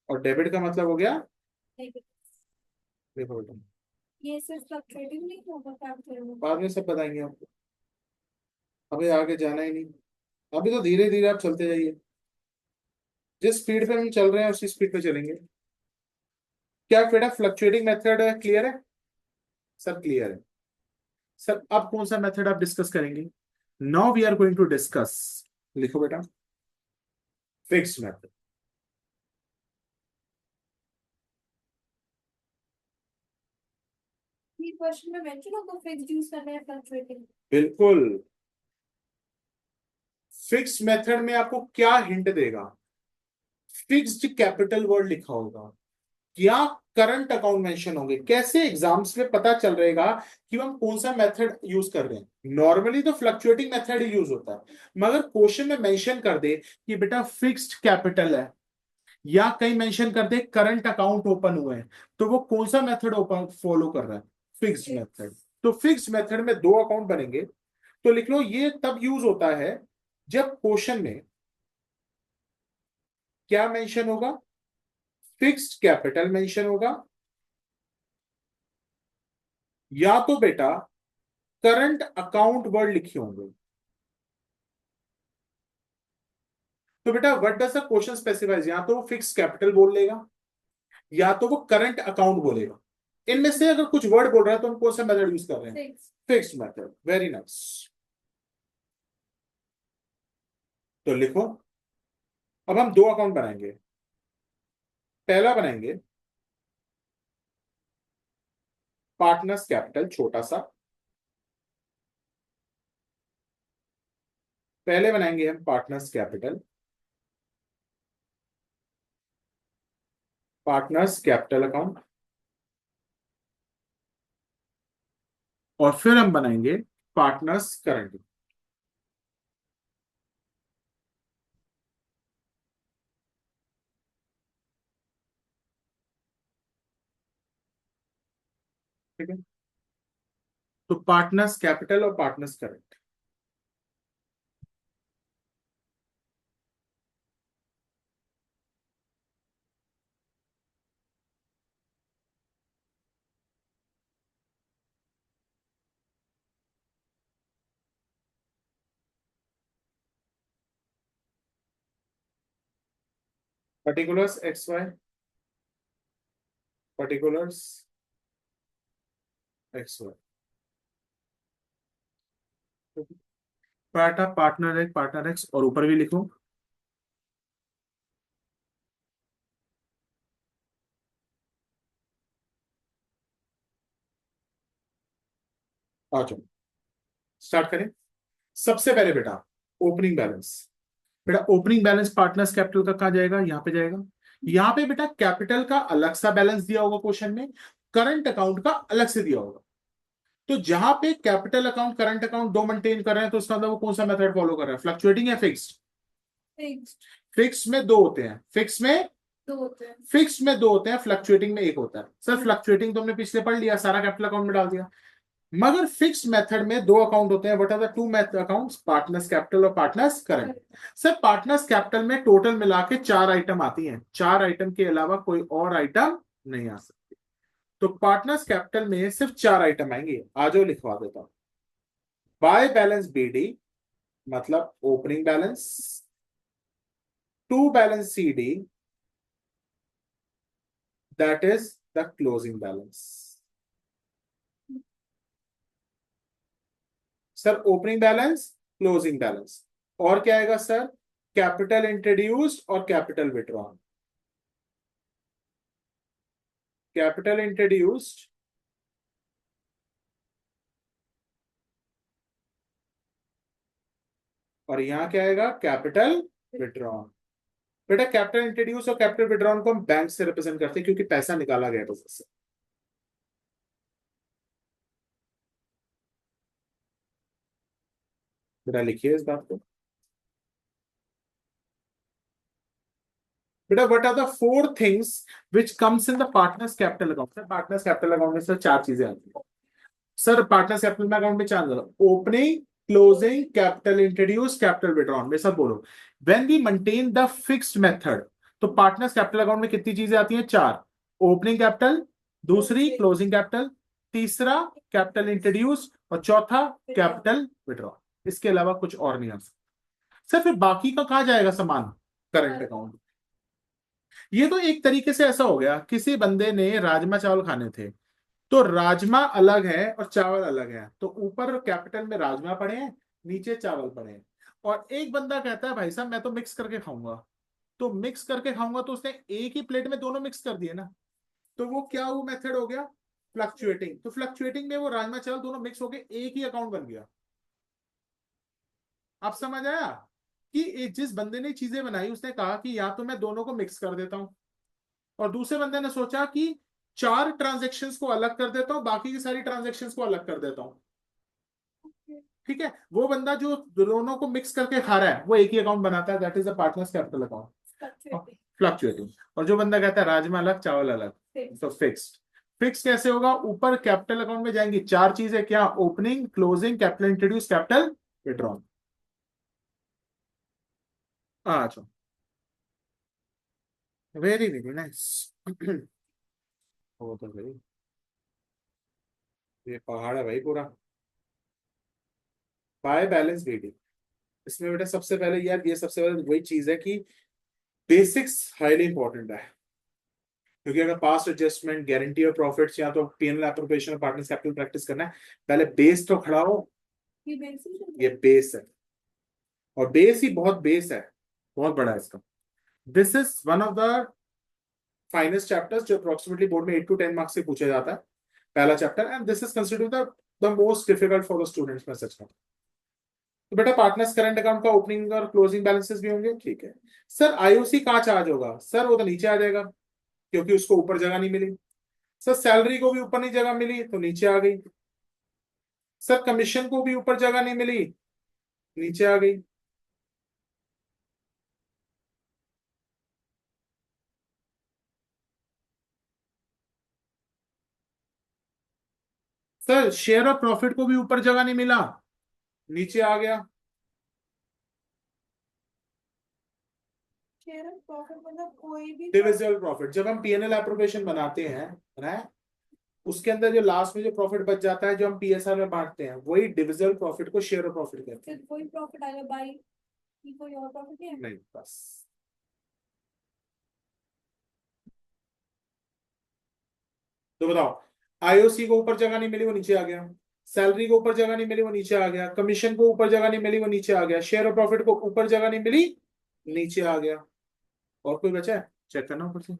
और डेबिट का मतलब हो गया, Negative. देखो बेटा ये सिर्फ फ्लक्चुएटिंग नहीं होगा कैपिटल में। बाद में सब बताएंगे आपको, अभी आगे जाना ही नहीं, अभी तो धीरे धीरे आप चलते जाइए, जिस स्पीड पे हम चल रहे हैं उसी स्पीड पे चलेंगे। क्या बेटा फ्लक्चुएटिंग मेथड क्लियर है? सब क्लियर है सर। अब कौन सा मेथड आप डिस्कस करेंगे? Now we are going to discuss, लिखो बेटा, फिक्स्ड मेथड। ये क्वेश्चन में मेंशन होगा फिक्स्ड यूज करना है फ्लक्चुएटिंग। बिल्कुल, फिक्स्ड मेथड में आपको क्या हिंट देगा, फिक्स्ड कैपिटल वर्ड लिखा होगा या करंट अकाउंट मेंशन होंगे। कैसे एग्जाम्स में पता चल रहेगा कि हम कौन सा मेथड यूज कर रहे हैं? नॉर्मली तो फ्लक्चुएटिंग मेथड ही यूज होता है, मगर क्वेश्चन में मेंशन कर दे कि बेटा फिक्स्ड कैपिटल है, या कहीं मेंशन कर दे करंट अकाउंट ओपन हुए हैं, तो वो कौन सा मेथड ओपन फॉलो कर रहा है? Fixed method. तो फिक्स्ड मेथड में दो अकाउंट बनेंगे, तो लिख लो ये तब यूज होता है जब क्वेश्चन में क्या मेंशन होगा, फिक्स्ड कैपिटल मेंशन होगा, या तो बेटा करंट अकाउंट वर्ड लिखे होंगे। तो बेटा what does the question specifies, या तो वो फिक्स कैपिटल बोल लेगा या तो वो करंट अकाउंट बोलेगा। इनमें से अगर कुछ वर्ड बोल रहा है तो हम कौन सा मेथड यूज कर रहे हैं? Fixed method. Very nice. तो लिखो, अब हम दो अकाउंट बनाएंगे। पहला बनाएंगे पार्टनर्स कैपिटल, छोटा सा, पहले बनाएंगे हम partners capital, partners capital account, और फिर हम बनाएंगे पार्टनर्स करंट। ठीक है, तो पार्टनर्स कैपिटल और partners current. Particulars X Y, particulars X Y, पार्टा पार्टनर एक्स और ऊपर भी लिखो। आ जाओ, स्टार्ट करें। सबसे पहले बेटा ओपनिंग बैलेंस। बेटा ओपनिंग बैलेंस पार्टनर्स कैपिटल का कहा जाएगा, यहाँ पे जाएगा। यहाँ पे बेटा कैपिटल का अलग सा बैलेंस दिया होगा क्वेश्चन में, करंट अकाउंट का अलग से दिया होगा। तो जहां पे कैपिटल अकाउंट करंट अकाउंट दो मेंटेन कर रहे हैं, तो उसका मतलब वो कौन सा मेथड फॉलो कर रहा है, फ्लक्चुएटिंग या फिक्स्ड? फिक्स्ड। फिक्स में दो होते हैं, फिक्स में दो होते हैं, फ्लक्चुएटिंग में एक होता है। सर फ्लक्चुएटिंग तो हमने पिछले पढ़ लिया, सारा कैपिटल अकाउंट में डाल दिया। मगर फिक्स मेथड में दो अकाउंट होते हैं। What are the two accounts, partners capital और partners current. Sir partners capital में टोटल मिला के 4 आइटम आती हैं, 4 आइटम के अलावा कोई और आइटम नहीं आ सकती। तो पार्टनर्स कैपिटल में सिर्फ 4 आइटम आएंगे। आ जाओ लिखवा देता हूं। बाय बैलेंस बीडी मतलब opening balance, to balance CD that is the closing balance. Sir opening balance, closing balance, और क्या आएगा सर, कैपिटल इंट्रोड्यूस्ड और कैपिटल विड्रॉन। कैपिटल इंट्रोड्यूस्ड और यहां क्या आएगा, कैपिटल विड्रॉन। बेटा कैपिटल इंट्रोड्यूस और कैपिटल विड्रॉन को हम बैंक से रिप्रेजेंट करते हैं क्योंकि पैसा निकाला गया बिजनेस से। बेटा लिखिए इस बात को। बेटा what are the 4 things which comes in the partners capital account. Sir partners capital account में सर 4 चीजें आती हैं। सर पार्टनर्स कैपिटल में अकाउंट में 4, opening, closing, capital introduce, capital withdrawn. मेरे साथ बोलो, when we maintain the fixed method, तो पार्टनर्स कैपिटल अकाउंट में कितनी चीजें आती हैं, 4। ओपनिंग कैपिटल, दूसरी क्लोजिंग कैपिटल, तीसरा कैपिटल इंट्रोड्यूस और चौथा कैपिटल विड्रॉ। इसके अलावा कुछ और नहीं आ सकता। सर फिर बाकी का कहा जाएगा सामान, करंट अकाउंट। ये तो एक तरीके से ऐसा हो गया, किसी बंदे ने राजमा चावल खाने थे, तो राजमा अलग है और चावल अलग है, तो ऊपर कैपिटल में राजमा पड़े हैं, नीचे चावल पड़े हैं। और एक बंदा कहता है भाई साहब मैं तो मिक्स करके खाऊंगा, तो मिक्स करके खाऊंगा, तो उसने एक ही प्लेट में दोनों मिक्स कर दिए ना, तो वो क्या वो मेथड हो गया, फ्लक्चुएटिंग। तो फ्लक्चुएटिंग में वो राजमा चावल दोनों मिक्स होके एक ही अकाउंट बन गया। आप समझ आया कि जिस बंदे ने चीजें बनाई उसने कहा कि या तो मैं दोनों को मिक्स कर देता हूं, और दूसरे बंदे ने सोचा कि 4 ट्रांजेक्शन्स को अलग कर देता हूं, बाकी की सारी ट्रांजेक्शन्स को अलग कर देता हूं। ठीक है, वो बंदा जो दोनों को मिक्स करके खा रहा है वो एक ही अकाउंट बनाता है, that is the partners capital account, fluctuating. और जो बंदा कहता है राजमा अलग चावल अलग, तो फिक्स्ड। फिक्स कैसे होगा, ऊपर कैपिटल अकाउंट में जाएंगी 4 चीजें, क्या, opening, closing, capital introduce, capital withdrawn. अच्छा, वेरी वेरी नाइस। वो तो भाई ये पहाड़ है भाई पूरा। बाय बैलेंस रीडिंग, इसमें बेटा सबसे पहले यार ये सबसे पहले वही चीज है कि बेसिक्स हाईली इंपॉर्टेंट है। क्योंकि अगर पास्ट एडजस्टमेंट, गारंटी और प्रॉफिट्स या तो पीएनएल एप्रोप्रिएशन और पार्टनर्स कैपिटल प्रैक्टिस करना है, पहले बेस तो खड़ा हो। ये बेस है, और बेस ही बहुत बेस है, बहुत बड़ा है इसका। This is one of the finest chapters जो अप्रोक्सीमेटली बोर्ड में 8 to 10 मार्क्स से पूछा जाता है, पहला chapter. And this is considered the most difficult for the students में, सच में। तो बेटा पार्टनर्स करंट अकाउंट का ओपनिंग और क्लोजिंग बैलेंसेस भी होंगे, ठीक है। सर आईओसी कहाँ चार्ज होगा, सर वो तो नीचे आ जाएगा क्योंकि उसको ऊपर जगह नहीं मिली। सर सैलरी को भी ऊपर नहीं जगह मिली तो नीचे आ गई। सर कमीशन को भी ऊपर जगह नहीं मिली, नीचे आ गई। सर शेयर ऑफ प्रॉफिट को भी ऊपर जगह नहीं मिला, नीचे आ गया। शेयर ऑफ प्रॉफिट मतलब कोई भी डिविजिबल प्रॉफिट, जब हम पीएनएल एप्रोप्रिएशन बनाते हैं ना, उसके अंदर जो लास्ट में जो प्रॉफिट बच जाता है जो हम पीएसआर में बांटते हैं, वही डिविजिबल प्रॉफिट को शेयर ऑफ प्रॉफिट कहते हैं। कोई प्रॉफिट आएगा बाई, कोई और प्रॉफिट है नहीं, बस तो बताओ, आईओसी को ऊपर जगह नहीं मिली, वो नीचे आ गया। सैलरी को ऊपर जगह नहीं मिली, वो नीचे आ गया। कमीशन को ऊपर जगह नहीं मिली, वो नीचे आ गया। शेयर ऑफ प्रॉफिट को ऊपर जगह नहीं मिली, नीचे आ गया। और कोई बचा है? चेक करना ऊपर से।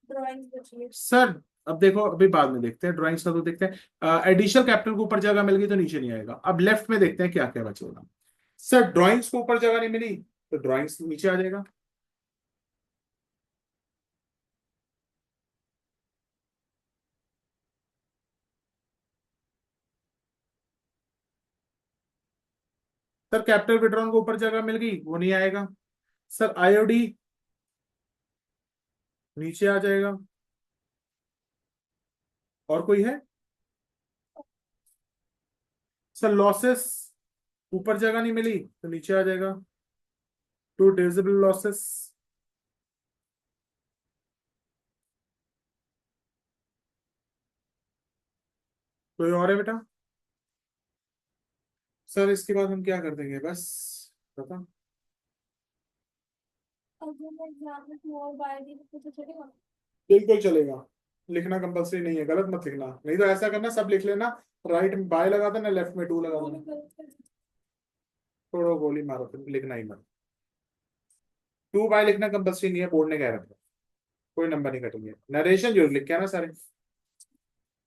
ड्राइंग बची है। सर अब देखो, अभी बाद में देखते हैं, ड्राइंग्स का तो देखते हैं। एडिशनल कैपिटल को ऊपर जगह मिल गई तो नीचे नहीं आएगा। अब लेफ्ट में देखते हैं क्या क्या बचेगा। सर ड्राइंग्स को ऊपर जगह नहीं मिली तो ड्राइंग्स नीचे आ जाएगा। सर कैपिटल विड्रॉन को ऊपर जगह मिल गई, वो नहीं आएगा। सर आईओडी नीचे आ जाएगा। और कोई है? सर लॉसेस ऊपर जगह नहीं मिली तो नीचे आ जाएगा। To divisible losses. कोई और है बेटा? सर इसके बाद हम क्या कर देंगे, बस बता। अगर मैं एग्जाम में टू और बाय दी तो चलेगा? बिल्कुल चलेगा। लिखना कंपलसरी नहीं है, गलत मत लिखना, नहीं तो ऐसा करना सब लिख लेना। राइट में बाय लगा देना, लेफ्ट में टू लगा वो भी देना। गलत है। थोड़ा गोली मारो, फिर लिखना ही मत। टू बाय लिखना कंपलसरी नहीं है, बोर्ड ने कह रखा है। कोई नंबर नहीं कटेंगे, नरेशन जरूर लिख के आना सारे।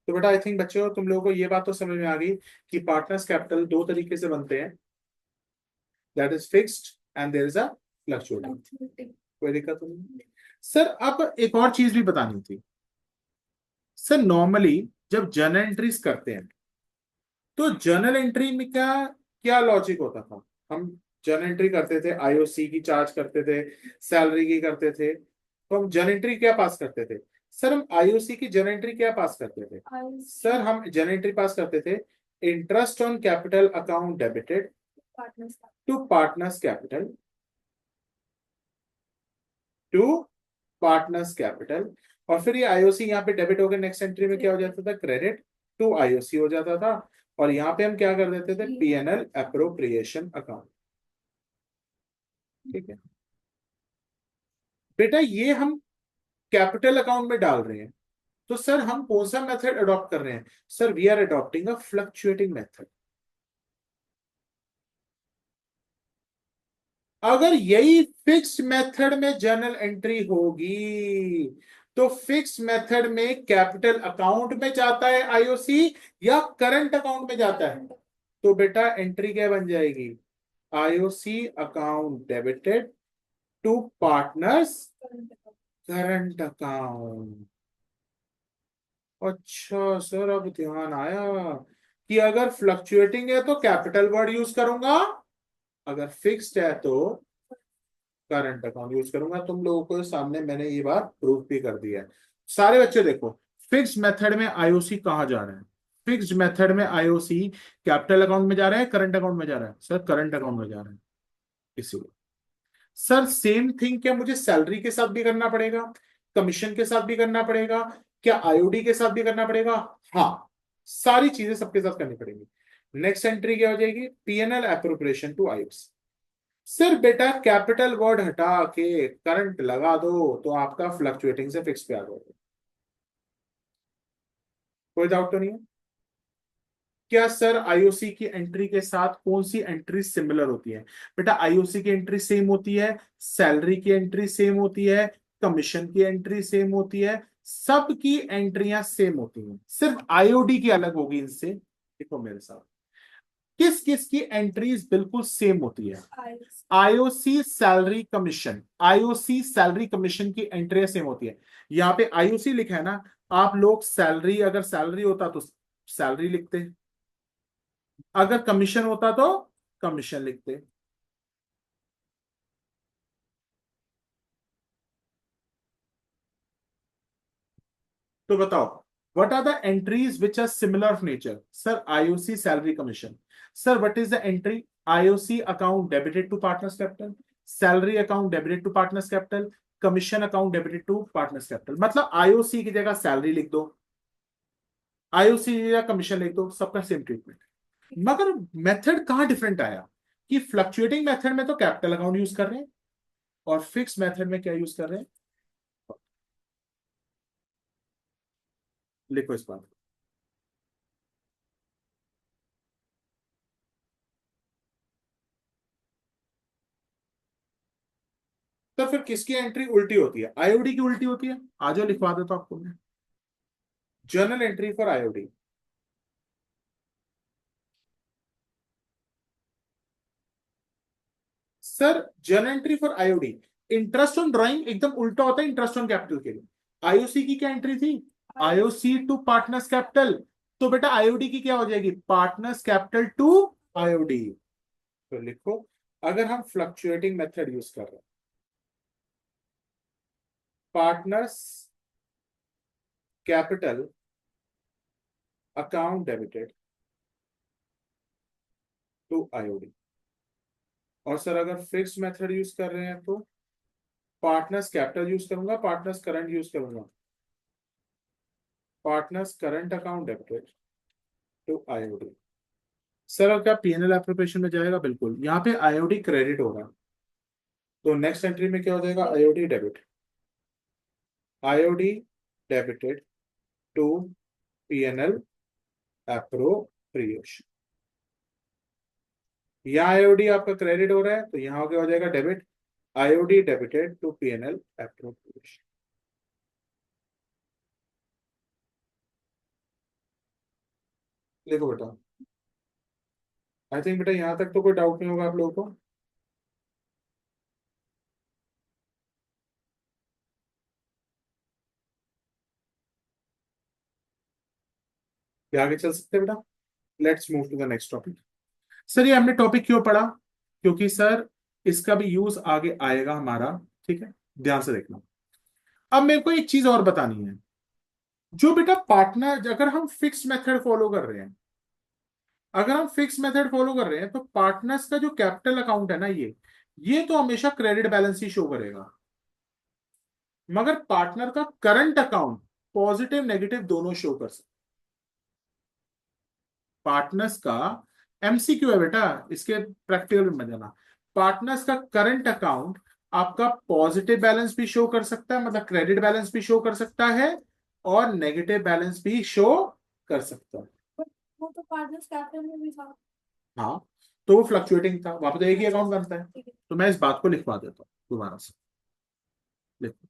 तो बेटा आई थिंक बच्चों तुम लोगों को ये बात तो समझ में आ गई कि पार्टनर्स कैपिटल दो तरीके से बनते हैं, that is fixed and there is a fluctuating. Fluctuating। कोई दिक्कत तो नहीं? सर अब एक और चीज भी बतानी थी। सर नॉर्मली जब जर्नल एंट्रीज करते हैं तो जर्नल एंट्री में क्या क्या लॉजिक होता था? हम जर्नल एंट्री करते थे, आईओसी की चार्ज करते थे, सैलरी की करते थे, तो हम जर्नल एंट्री क्या पास करते थे? सर हम आईओसी की जर्नल एंट्री क्या पास करते थे? सर हम जर्नल एंट्री पास करते थे, interest on capital account debited partners का। To partners capital, to partners capital. और फिर ये आईओसी यहाँ पे डेबिट हो गया, नेक्स्ट एंट्री में क्या हो जाता था? क्रेडिट टू आईओसी हो जाता था। और यहाँ पे हम क्या कर देते थे? PNL appropriation account. ठीक है बेटा, ये हम कैपिटल अकाउंट में डाल रहे हैं, तो सर हम कौन सा मेथड अडॉप्ट कर रहे हैं? Sir we are adopting a fluctuating method. अगर यही फिक्स्ड मेथड में जर्नल एंट्री होगी तो फिक्स्ड मेथड में कैपिटल अकाउंट में जाता है आईओसी या करंट अकाउंट में जाता है? तो बेटा एंट्री क्या बन जाएगी? IOC account debited to partners current account. अच्छा सर अब ध्यान आया कि अगर फ्लक्चुएटिंग है तो कैपिटल वर्ड यूज करूंगा, अगर फिक्स्ड है तो करंट अकाउंट यूज करूंगा। तुम लोगों को सामने मैंने ये बात प्रूफ भी कर दिया है। सारे बच्चे देखो, फिक्स्ड मेथड में आईओसी कहाँ जा रहा है? फिक्स्ड मेथड में आईओसी कैपिटल अकाउंट में जा रहा है, करंट अकाउंट में जा रहा है? सर करंट अकाउंट में जा रहा है। इसीलिए सर सेम थिंग क्या मुझे सैलरी के साथ भी करना पड़ेगा, कमीशन के साथ भी करना पड़ेगा, क्या आईओडी के साथ भी करना पड़ेगा? हाँ, सारी चीजें सबके साथ करनी पड़ेगी। नेक्स्ट एंट्री क्या हो जाएगी? PNL appropriation to IOC. Sir बेटा कैपिटल वर्ड हटा के करंट लगा दो तो आपका फ्लक्चुएटिंग से फिक्स पे आ जाएगा। कोई डाउट तो नहीं है? क्या सर आईओसी की एंट्री के साथ कौन सी एंट्री सिमिलर होती है? बेटा आईओसी की एंट्री सेम होती है, सैलरी की एंट्री सेम होती है, कमीशन की एंट्री सेम होती है, सबकी एंट्रियां सेम होती हैं, सिर्फ आईओडी की अलग होगी इनसे। देखो मेरे साथ, किस किस की एंट्रीज बिल्कुल सेम होती है? IOC salary commission, IOC salary commission की एंट्री सेम होती है। यहाँ पे आईओसी लिखा है ना, आप लोग सैलरी, अगर सैलरी होता तो सैलरी लिखते, अगर कमीशन होता तो कमीशन लिखते। तो बताओ, what are the entries which are similar of nature? Sir IOC salary commission. Sir what is the entry? IOC account debited to partners capital, salary account debited to partners capital, commission account debited to partners capital. मतलब IOC की जगह salary लिख दो, IOC की जगह commission लिख दो, सबका सेम ट्रीटमेंट। मगर मेथड कहां डिफरेंट आया कि फ्लक्चुएटिंग मेथड में तो कैपिटल अकाउंट यूज कर रहे हैं और फिक्स मेथड में क्या यूज कर रहे हैं? लिखो इस बात को। तो फिर किसकी एंट्री उल्टी होती है? आईओडी की उल्टी होती है। आ जाओ लिखवा देता हूं आपको मैं। Journal entry for IOD. Sir journal entry for IOD, interest on drawing एकदम उल्टा होता है इंटरेस्ट ऑन कैपिटल के लिए। आईओसी की क्या एंट्री थी? IOC to partners capital. तो बेटा आईओडी की क्या हो जाएगी? Partners capital to IOD. तो लिखो, अगर हम फ्लक्चुएटिंग मेथड यूज कर रहे हैं, partners capital account debited to IOD. और सर अगर फिक्स मेथड यूज कर रहे हैं तो पार्टनर्स कैपिटल यूज करूंगा, पार्टनर्स करंट यूज करूंगा, partners current account debited to IOD. Sir अब क्या पीएनएल एप्रोप्रिएशन में जाएगा? बिल्कुल। यहाँ पे आईओडी क्रेडिट होगा, तो नेक्स्ट एंट्री में क्या हो जाएगा? IOD debit, IOD debited to PNL appropriation. यहाँ आईओडी आपका क्रेडिट हो रहा है, तो यहाँ क्या हो जाएगा? Debit, IOD debited to PNL appropriation. देखो बेटा, आई थिंक बेटा यहाँ तक तो कोई डाउट नहीं होगा आप लोगों को। ये आगे चल सकते हैं बेटा। Let's move to the next topic. Sir ये हमने टॉपिक क्यों पढ़ा? क्योंकि सर इसका भी यूज आगे आएगा हमारा, ठीक है, ध्यान से देखना। अब मेरे को एक चीज और बतानी है। जो बेटा पार्टनर, अगर हम फिक्स मेथड फॉलो कर रहे हैं, अगर हम फिक्स मेथड फॉलो कर रहे हैं तो पार्टनर्स का जो कैपिटल अकाउंट है ना, ये तो हमेशा क्रेडिट बैलेंस ही शो करेगा। मगर पार्टनर का करंट अकाउंट पॉजिटिव नेगेटिव दोनों शो कर सकता। पार्टनर्स का एमसीक्यू है बेटा, इसके प्रैक्टिकल में जाना। पार्टनर्स का करंट अकाउंट आपका पॉजिटिव बैलेंस भी शो कर सकता है, मतलब क्रेडिट बैलेंस भी शो कर सकता है, और नेगेटिव बैलेंस भी शो कर सकता है। वो तो पार्टनर्स कैपिटल में भी था। हाँ, तो वो फ्लक्चुएटिंग था, वहां पे तो एक ही अकाउंट बनता है। ठीक है। तो मैं इस बात को लिखवा देता हूँ दोबारा से। लिखो,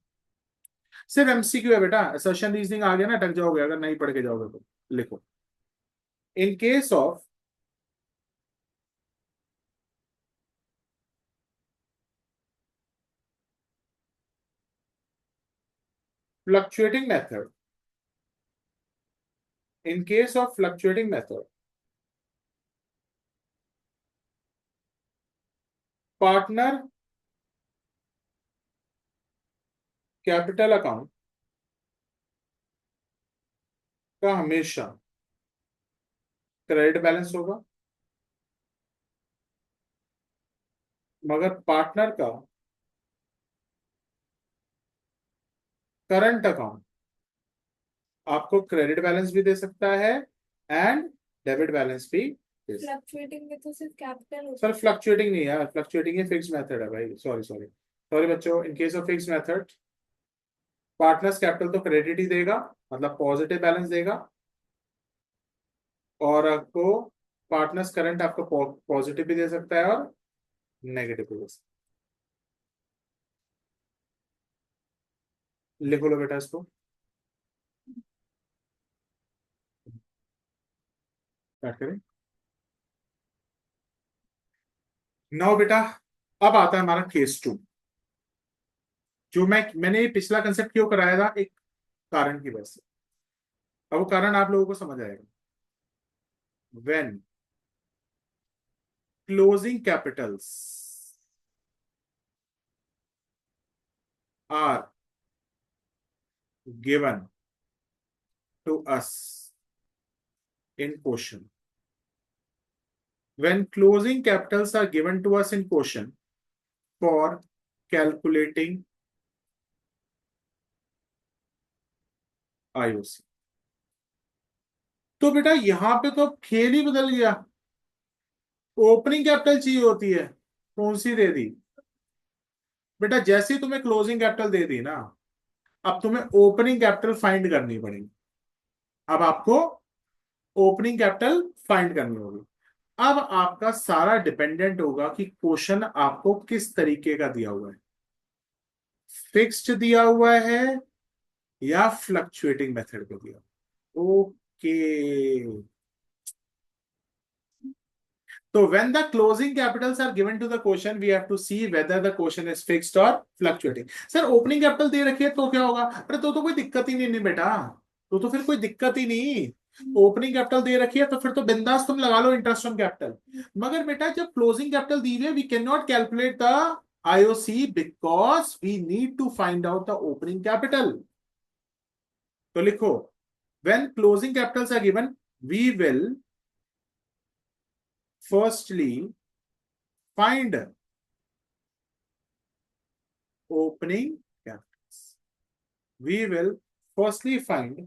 सिर्फ एमसीक्यू है बेटा, असर्शन रीजनिंग आ गया ना, टक जाओगे अगर नहीं पढ़ के जाओगे तो। लिखो, इन case of fluctuating method, in case of fluctuating method, partner capital account का हमेशा क्रेडिट बैलेंस होगा, मगर पार्टनर का करंट अकाउंट आपको क्रेडिट बैलेंस भी दे सकता है एंड डेबिट बैलेंस भी दे सकता है। फ्लक्चुएटिंग में तो सिर्फ कैपिटल सर होता है। फ्लक्चुएटिंग नहीं है, फ्लक्चुएटिंग ये फिक्स मेथड है भाई, सॉरी सॉरी सॉरी बच्चों। इन case of fix method partners capital तो क्रेडिट ही देगा, मतलब पॉजिटिव बैलेंस देगा, और आपको पार्टनर्स करंट आपको पॉजिटिव भी दे सकता है और नेगेटिव भी दे सकता है। लिखो लो बेटा इसको, स्टार्ट करें। नाउ बेटा, अब आता है हमारा केस टू। जो मैंने ये पिछला कंसेप्ट क्यों कराया था, एक कारण की वजह से। अब वो कारण आप लोगों को समझ आएगा। When closing capitals are given to us in question, when closing capitals are given to us in question for calculating IOC, तो बेटा यहां पे तो अब खेल ही बदल गया। ओपनिंग कैपिटल चाहिए होती है, कौन सी दे दी बेटा? जैसे ही तुम्हें क्लोजिंग कैपिटल दे दी ना, अब तुम्हें ओपनिंग कैपिटल फाइंड करनी पड़ेगी। अब आपको ओपनिंग कैपिटल फाइंड करनी होगी। अब आपका सारा डिपेंडेंट होगा कि क्वेश्चन आपको किस तरीके का दिया हुआ है, फिक्स्ड दिया हुआ है या फ्लक्चुएटिंग मेथड पे दिया। ओके, तो when the closing capitals are given to the question, we have to see whether the question is fixed or fluctuating. Sir opening capital दे रखी है तो क्या होगा? अरे तो कोई दिक्कत ही नहीं बेटा, तो फिर कोई दिक्कत ही नहीं। ओपनिंग कैपिटल दे रखी है तो फिर तो बिंदास तुम लगा लो इंटरेस्ट ऑन कैपिटल। मगर बेटा जब क्लोजिंग कैपिटल दी हुई है, we can not calculate the IOC because we need to find out the opening capital. तो लिखो, when closing capitals are given, we will firstly find opening capitals. We will firstly find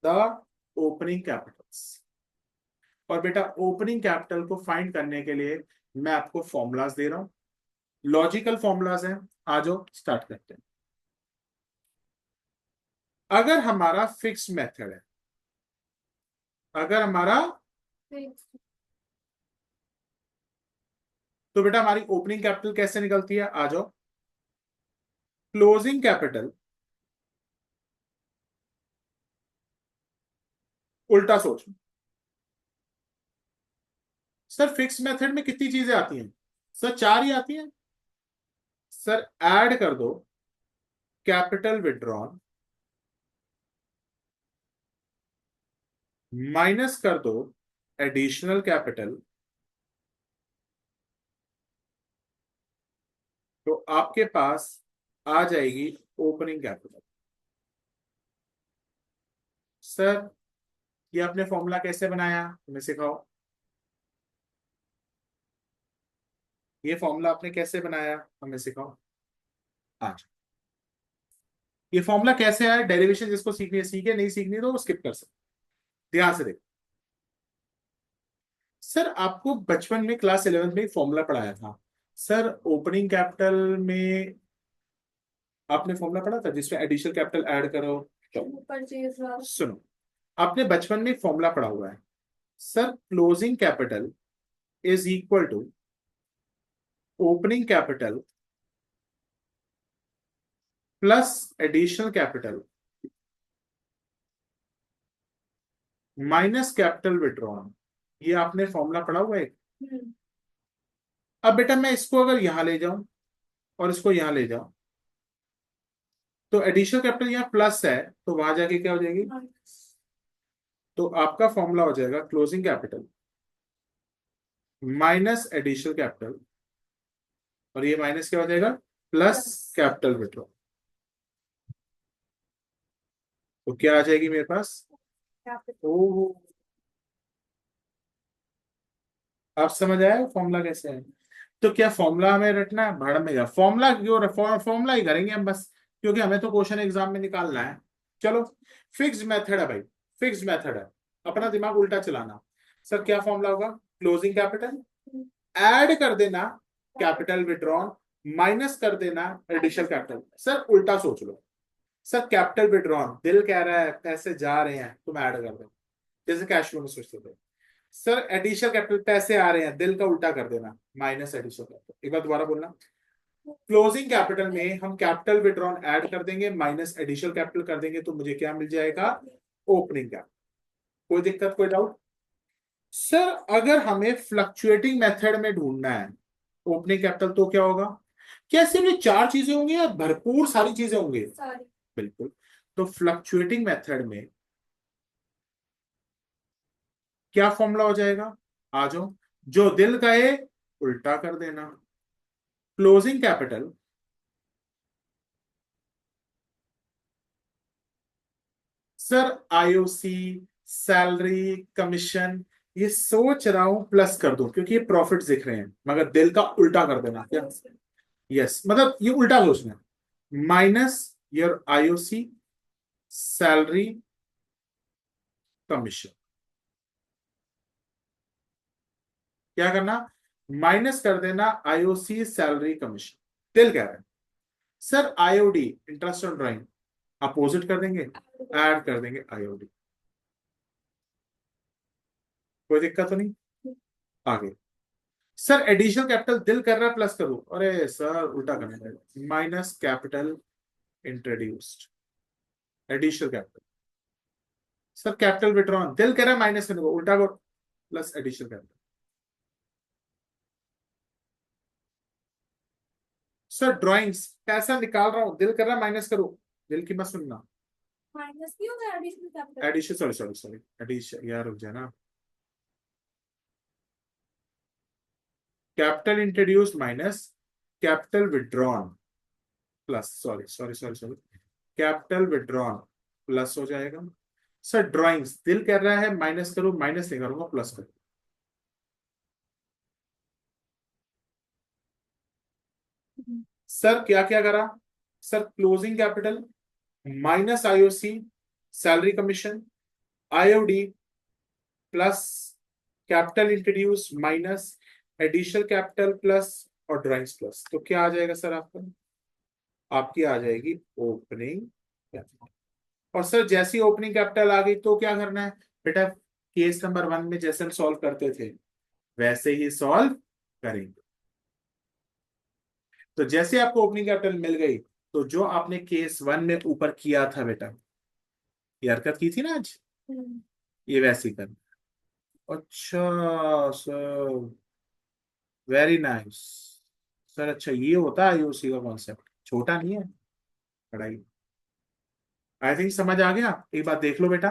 the opening capitals. और बेटा opening capital को find करने के लिए मैं आपको फॉर्मूलाज दे रहा हूं, लॉजिकल फॉर्मूलाज हैं। आ जाओ स्टार्ट करते हैं। अगर हमारा फिक्स मेथड है, अगर हमारा, तो बेटा हमारी ओपनिंग कैपिटल कैसे निकलती है? आ जाओ, क्लोजिंग कैपिटल उल्टा सोच। सर फिक्स मेथड में कितनी चीजें आती हैं? सर चार ही आती हैं। सर ऐड कर दो कैपिटल विड्रॉन, माइनस कर दो एडिशनल कैपिटल, तो आपके पास आ जाएगी ओपनिंग कैपिटल। सर ये आपने फॉर्मूला कैसे बनाया, हमें सिखाओ। ये फॉर्मूला आपने कैसे बनाया, हमें सिखाओ। आज ये फॉर्मूला कैसे आया? डेरिवेशन जिसको सीखनी है सीखे, नहीं सीखनी तो वो स्किप कर सकते। ध्यान से देखो, सर आपको बचपन में क्लास 11th में फॉर्मूला पढ़ाया था। सर ओपनिंग कैपिटल में आपने फॉर्मूला पढ़ा था जिसमें एडिशनल कैपिटल ऐड करो। सुनो, आपने बचपन में फॉर्मूला पढ़ा हुआ है। Sir closing capital is equal to opening capital plus additional capital minus capital withdrawn. ये आपने फॉर्मूला पढ़ा हुआ है। अब बेटा मैं इसको अगर यहां ले जाऊं और इसको यहां ले जाऊं, तो एडिशनल कैपिटल यहाँ प्लस है तो वहां जाके क्या हो जाएगी? तो आपका फॉर्मूला हो जाएगा closing capital minus additional capital, और ये माइनस क्या हो जाएगा? Plus capital withdraw. तो क्या आ जाएगी मेरे पास? ओ, आप समझ आया फॉर्मूला कैसे है? तो क्या फॉर्मूला हमें रटना है? भाड़ में गया फॉर्मूला, क्यों फॉर्मूला ही करेंगे हम बस, क्योंकि हमें तो क्वेश्चन एग्जाम में निकालना है। चलो, फिक्स्ड मेथड है भाई, फिक्स्ड मेथड है, अपना दिमाग उल्टा चलाना। सर क्या फॉर्मूला होगा? क्लोजिंग कैपिटल ऐड कर देना कैपिटल विड्रॉन, माइनस कर देना एडिशनल कैपिटल। सर उल्टा सोच लो। सर कैपिटल विड्रॉन, दिल कह रहा है पैसे जा रहे हैं, तुम ऐड कर दो, जैसे कैश फ्लो में सोचते थे। सर एडिशनल कैपिटल, पैसे आ रहे हैं, दिल का उल्टा कर देना, माइनस एडिशनल कैपिटल। एक बार दोबारा बोलना, क्लोजिंग कैपिटल में हम कैपिटल विड्रॉन ऐड कर देंगे, माइनस एडिशनल कैपिटल कर देंगे, तो मुझे क्या मिल जाएगा? Opening capital. कोई दिक्कत, कोई डाउट? सर अगर हमें फ्लक्चुएटिंग मेथड में ढूंढना है ओपनिंग कैपिटल, तो क्या होगा? क्या सिर्फ ये चार चीजें होंगी या भरपूर सारी चीजें होंगी? बिल्कुल। तो फ्लक्चुएटिंग मेथड में क्या फॉर्मूला हो जाएगा? आ जाओ, जो दिल कहे उल्टा कर देना। Closing capital sir IOC, salary, commission, ये सोच रहा हूं प्लस कर दूं क्योंकि ये प्रॉफिट दिख रहे हैं, मगर दिल का उल्टा कर देना क्या? यस, मतलब ये उल्टा सोचना, minus your IOC, salary, commission. क्या करना? माइनस कर देना आईओसी, सैलरी, कमीशन। दिल कह रहा है sir IOD, interest on drawing, opposite कर देंगे, ऐड कर देंगे आईओडी। कोई दिक्कत तो नहीं? आगे सर एडिशनल कैपिटल दिल कर रहा है प्लस करूं, अरे सर उल्टा करना पड़ेगा, minus capital introduced additional capital. Sir capital withdrawn दिल कर रहा है माइनस करने को, उल्टा करो plus additional capital. Sir drawings पैसा निकाल रहा हूं, दिल कर रहा है माइनस करो, दिल की मत सुनना। माइनस क्यों होगा additional capital? Addition sorry sorry sorry addition यार रुक जाए ना, capital introduced minus capital withdrawn plus sorry sorry sorry sorry capital withdrawn plus हो जाएगा। सर ड्राइंग्स दिल कर रहा है माइनस करो, माइनस नहीं करूंगा प्लस करो। सर क्या क्या करा? Sir closing capital minus IOC salary commission IOD plus capital introduce minus additional capital plus और ड्राइंग्स प्लस, तो क्या आ जाएगा सर आपका? आपकी आ जाएगी ओपनिंग कैपिटल। और सर जैसी ओपनिंग कैपिटल आ गई तो क्या करना है बेटा? केस नंबर 1 में जैसे हम सॉल्व करते थे वैसे ही सॉल्व करेंगे। तो जैसे आपको ओपनिंग कैपिटल मिल गई तो जो आपने केस 1 में ऊपर किया था बेटा, ये हरकत की थी ना आज, ये वैसे ही करना। अच्छा सर, वेरी नाइस सर। अच्छा ये होता है आईओसी का कॉन्सेप्ट, छोटा नहीं है पढ़ाई। आई थिंक समझ आ गया। एक बात देख लो बेटा,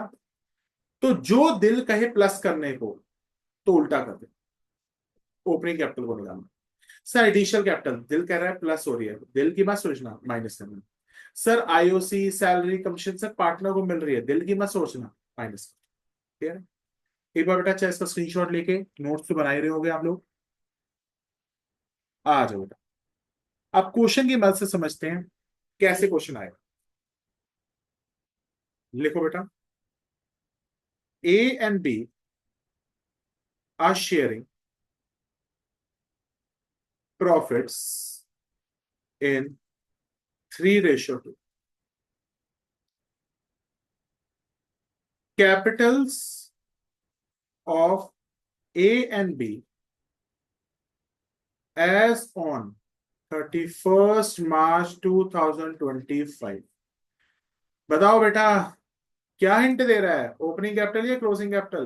तो जो दिल कहे प्लस करने को तो उल्टा कर दे, ओपनिंग कैपिटल को निकालना। सर एडिशनल कैपिटल दिल कह रहा है प्लस हो रही है, दिल की मत सोचना माइनस करना। Sir IOC salary commission sir partner को मिल रही है, दिल की मत सोचना माइनस। ठीक है, एक बार बेटा चाहे इसका स्क्रीनशॉट लेके नोट्स तो बना ही रहे होगे आप लोग। आ जाओ बेटा, अब क्वेश्चन की मदद से समझते हैं कैसे क्वेश्चन आएगा। लिखो बेटा, A and B are sharing profits in 3:2। Capitals of A and B as on 31st March 2025। बताओ बेटा क्या हिंट दे रहा है, ओपनिंग कैपिटल या closing capital?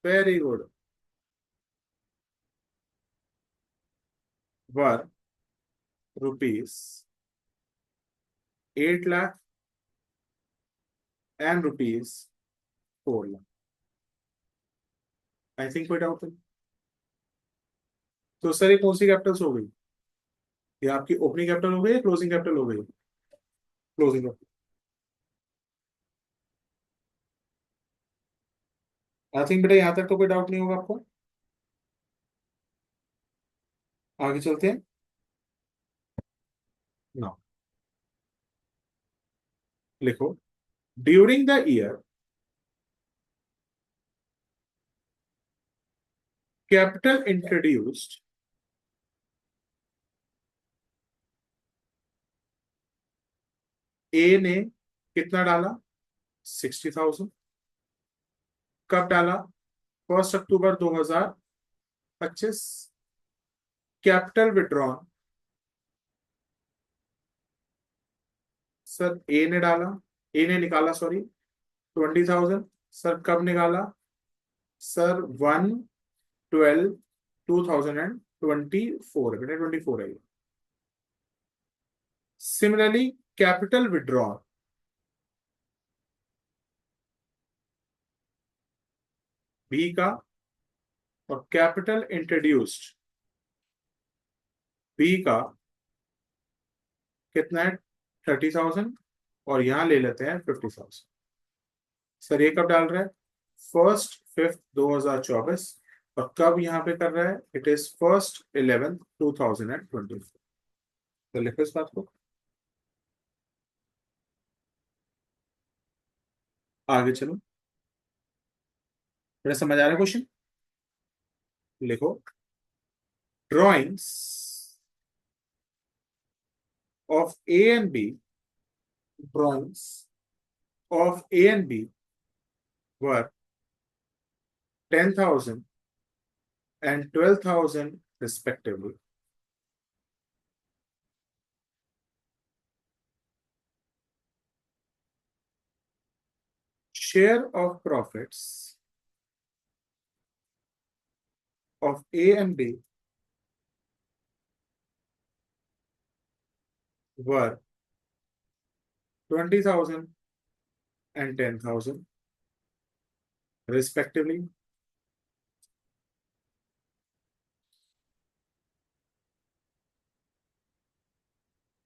Very good, were rupees 8 lakh and rupees 4 lakh. I think कोई डाउट नहीं। तो सर ये कौन सी कैपिटल्स हो गई? ये आपकी ओपनिंग कैपिटल हो गई या क्लोजिंग कैपिटल हो गई? Closing capital. आई थिंक बेटा यहां तक तो कोई डाउट नहीं होगा आपको। आगे चलते हैं ना, लिखो during the year capital introduced A ने कितना डाला? 60,000। कब डाला? 1 अक्टूबर 2025। कैपिटल विड्रॉन सर ए ने डाला, ए ने निकाला सॉरी 20,000। सर कब निकाला? सर 1/12/2024, बेटा 24 है ये। सिमिलरली कैपिटल विड्रॉन बी का और कैपिटल इंट्रोड्यूस्ड बी का कितना है? 30,000। और यहां ले लेते हैं 50,000। सर ये कब डाल रहा है? 1/5/2024। और कब यहां पे कर रहा है? It is 1/11/2024। तो लिखो इस बात को, आगे चलो। मेरा समझ आ रहा है क्वेश्चन? लिखो drawings of A and B, drawings of A and B were 10,000 and 12,000 respectively. Share of profits of A and B were 20,000 and 10,000 respectively.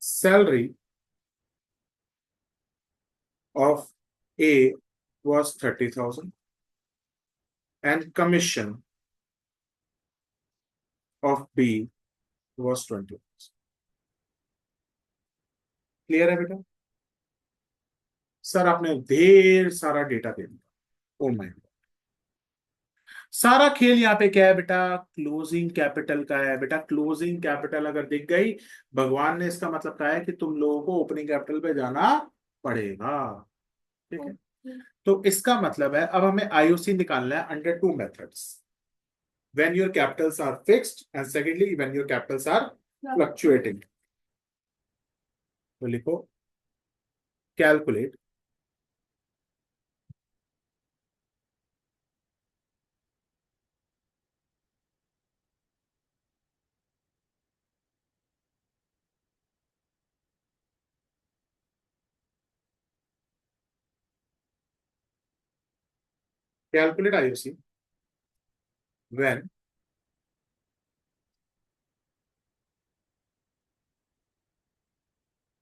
Salary of A was 30,000 and commission of B was 20,000. Clear है बेटा? Sir आपने ढेर सारा data दे दिया। Oh my God, सारा खेल यहाँ पे क्या है बेटा? क्लोजिंग कैपिटल का है बेटा। क्लोजिंग कैपिटल अगर दिख गई, भगवान ने इसका मतलब कहा है कि तुम लोगों को ओपनिंग कैपिटल पे जाना पड़ेगा। ठीक है, तो इसका मतलब है अब हमें आईओसी निकालना है under two methods, when your capitals are fixed and secondly when your capitals are fluctuating. तो लिखो calculate calculate IOC when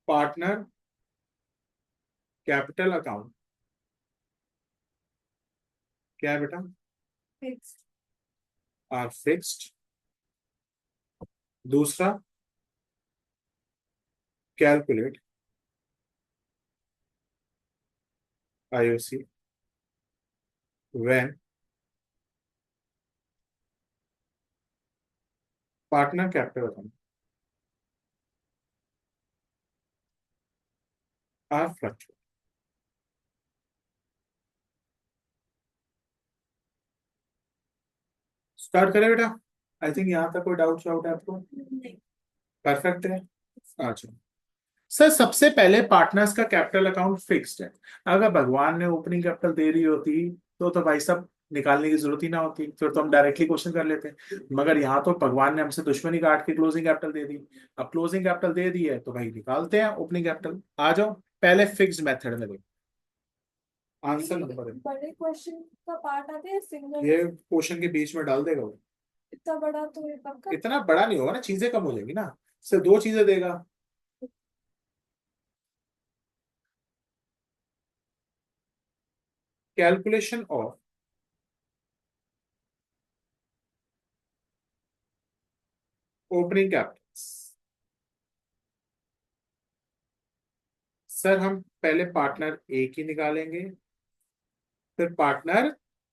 partner capital account क्या है बेटा? Fixed. are fixed. दूसरा calculate IOC when partner capital account are fluctuating. Start करें बेटा? I think यहाँ तक कोई डाउट शाउट है आपको? नहीं. परफेक्ट है। अच्छा सर, सबसे पहले पार्टनर्स का कैपिटल अकाउंट फिक्स्ड है। अगर भगवान ने ओपनिंग कैपिटल दे रही होती तो भाई साहब निकालने की जरूरत ही ना होती, फिर तो हम डायरेक्टली क्वेश्चन कर लेते। मगर यहाँ तो भगवान ने हमसे दुश्मनी काट के क्लोजिंग कैपिटल दे दी। अब क्लोजिंग कैपिटल दे दी है तो भाई निकालते हैं ओपनिंग कैपिटल। आ जाओ पहले फिक्स्ड मेथड में देखो, आंसर नंबर है। बड़े क्वेश्चन का पार्ट आते हैं सिंगल, ये क्वेश्चन के बीच में डाल देगा वो। इतना बड़ा तो ये पक्का. इतना बड़ा नहीं होगा ना, चीजें कम हो जाएगी ना, सिर्फ दो चीजें देगा। Calculation of opening Capitals. Sir हम पहले पार्टनर ए की निकालेंगे, फिर पार्टनर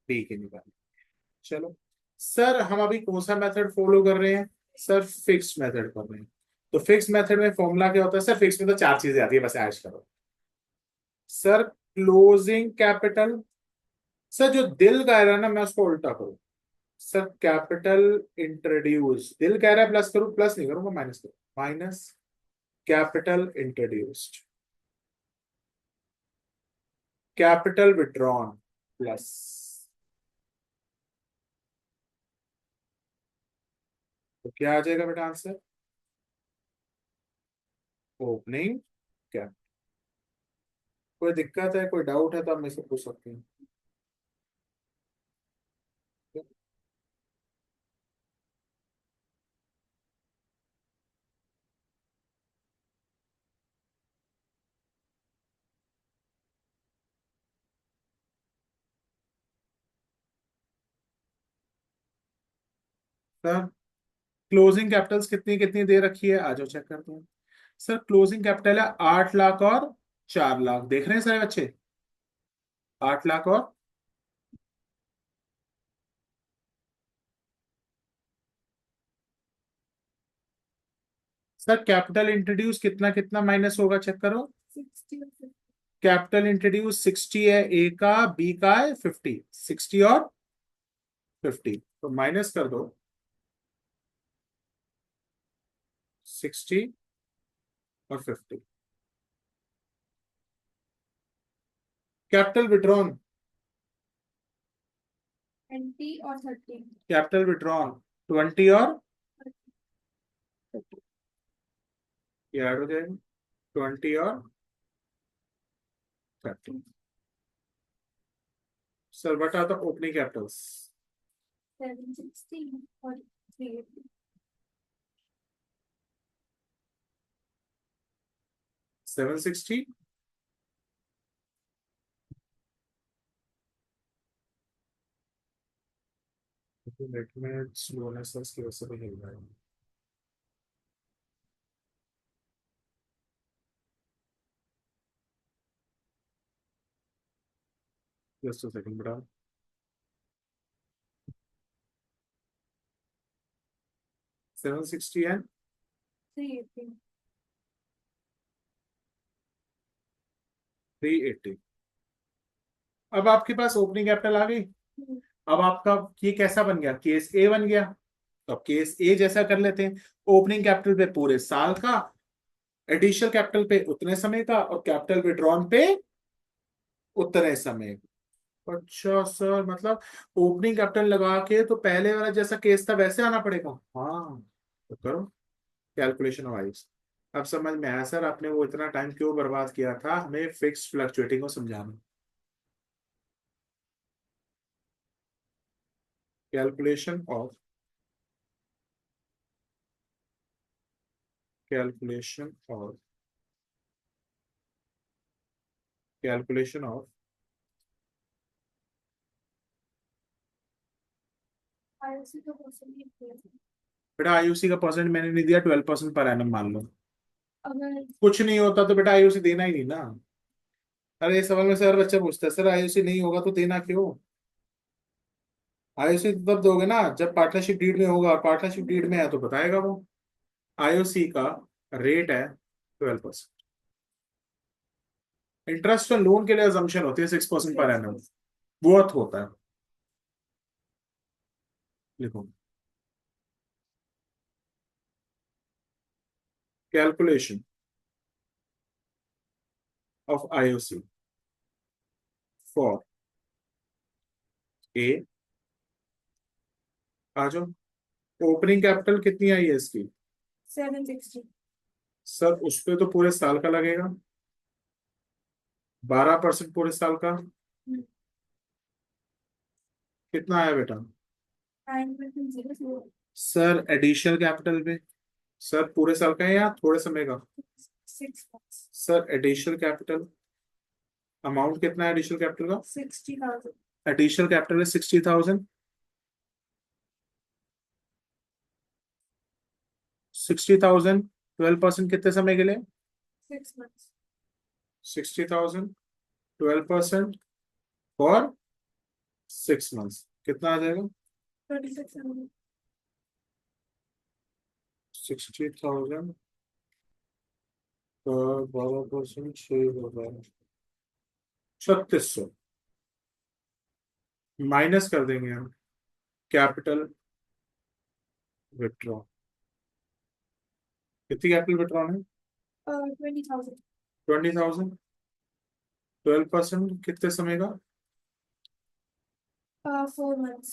बी की निकालेंगे। चलो सर, हम अभी कौन सा मेथड फॉलो कर रहे हैं? सर फिक्स्ड मेथड कर रहे हैं। तो फिक्स्ड मेथड में फॉर्मूला क्या होता है? सर फिक्स में तो चार चीजें आती है, बस ऐश करो। सर क्लोजिंग कैपिटल, सर जो दिल कह रहा है ना मैं उसको उल्टा करूं। सर कैपिटल इंट्रोड्यूस, दिल कह रहा है प्लस करूं, प्लस नहीं करूंगा, माइनस करूं। Minus capital introduced, capital withdrawn plus. तो क्या आ जाएगा बेटा आंसर? Opening capital. कोई दिक्कत है, कोई डाउट है तो आप मेरे से पूछ सकते हैं। सर क्लोजिंग कैपिटल्स कितनी कितनी दे रखी है, आ जाओ चेक करते हैं। सर क्लोजिंग कैपिटल है 8 लाख और 4 लाख, देख रहे हैं सारे बच्चे? 8 लाख और सर कैपिटल इंट्रोड्यूस कितना कितना माइनस होगा, चेक करो। 60. कैपिटल इंट्रोड्यूस 60 है, ए का, बी का है 50। 60 और 50, तो माइनस कर दो 60 और 50। कैपिटल विड्रॉन, 20 और 30। कैपिटल विड्रॉन 20 और 30, ये ऐड हो जाएगा 20 और 30। Sir what are the opening capitals? 760 और 380। 760, नेट में स्लोनेस है उसकी वजह से भी हिल रहा है। जस्ट अ सेकंड बेटा। 760 है 380। 380। अब आपके पास ओपनिंग कैपिटल आ गई। अब आपका ये कैसा बन गया, केस ए बन गया। तो अब केस ए जैसा कर लेते हैं, ओपनिंग कैपिटल पे पूरे साल का, एडिशनल कैपिटल पे उतने समय का, और कैपिटल विड्रॉन पे उतने समय का। अच्छा सर, मतलब ओपनिंग कैपिटल लगा के तो पहले वाला जैसा केस था वैसे आना पड़ेगा। हाँ, तो करो कैलकुलेशन वाइज। अब समझ में आया सर, आपने वो इतना टाइम क्यों बर्बाद किया था हमें फिक्स्ड फ्लक्चुएटिंग को समझाना। Calculation of, calculation of, calculation of. IOC का क्वेश्चन ये किया था। बेटा आईयूसी का परसेंट मैंने नहीं दिया, 12% पर एनम मान लो। अगर कुछ नहीं होता तो बेटा आईयूसी देना ही नहीं ना। अरे इस सवाल में से हर बच्चा पूछता है, सर आईयूसी नहीं होगा तो देना क्यों? आईयूसी तब दोगे ना जब पार्टनरशिप डीड में होगा, और पार्टनरशिप डीड में है तो बताएगा वो। आईओसी का रेट है 12%। इंटरेस्ट ऑन लोन के लिए अजम्पशन होती है 6% पर एनम, बहुत होता है। लिखो calculation of IOC for A. आ जाओ, ओपनिंग कैपिटल कितनी आई है इसकी? 760। सर उस पे तो पूरे साल का लगेगा, 12% पूरे साल का। कितना आया बेटा? 9.04। सर एडिशनल कैपिटल पे, सर पूरे साल का है या थोड़े समय का? 6 months। Sir additional capital amount कितना है एडिशनल कैपिटल का? 60,000। एडिशनल कैपिटल है 60,000। 60,000 12% कितने समय के लिए? 6 months। 60,000 12% फॉर 6 मंथ्स, कितना आ जाएगा? 36,000। 60,000 पर 12%, 6,000, 3600 माइनस कर देंगे हम कैपिटल विड्रॉ। कितनी कैपिटल विड्रॉ है? 20,000। 20,000, 12% कितने समय का? 4 months।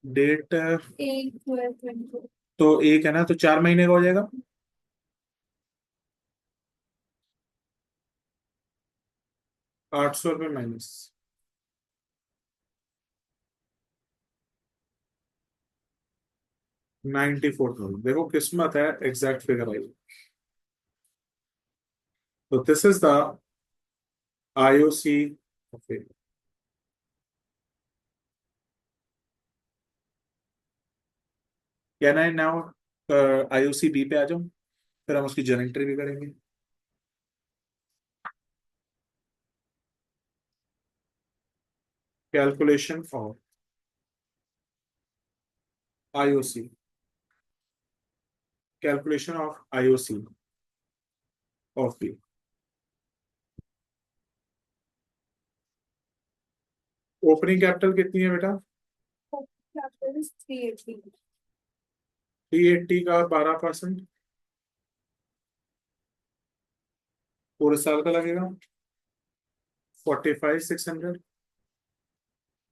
डेट 8/12/24। तो एक है ना, तो 4 महीने का हो जाएगा। 800 रुपये माइनस 94,000। देखो किस्मत है, एग्जैक्ट फिगर आई। तो this is the IOC. Okay, can I now IOC B पे आ जाओ, फिर हम उसकी जनरेटरी भी करेंगे। Calculation of IOC, calculation of IOC of B. Opening capital कितनी है बेटा? Capital is 380। 380 का 12% पूरे साल का लगेगा 45,600।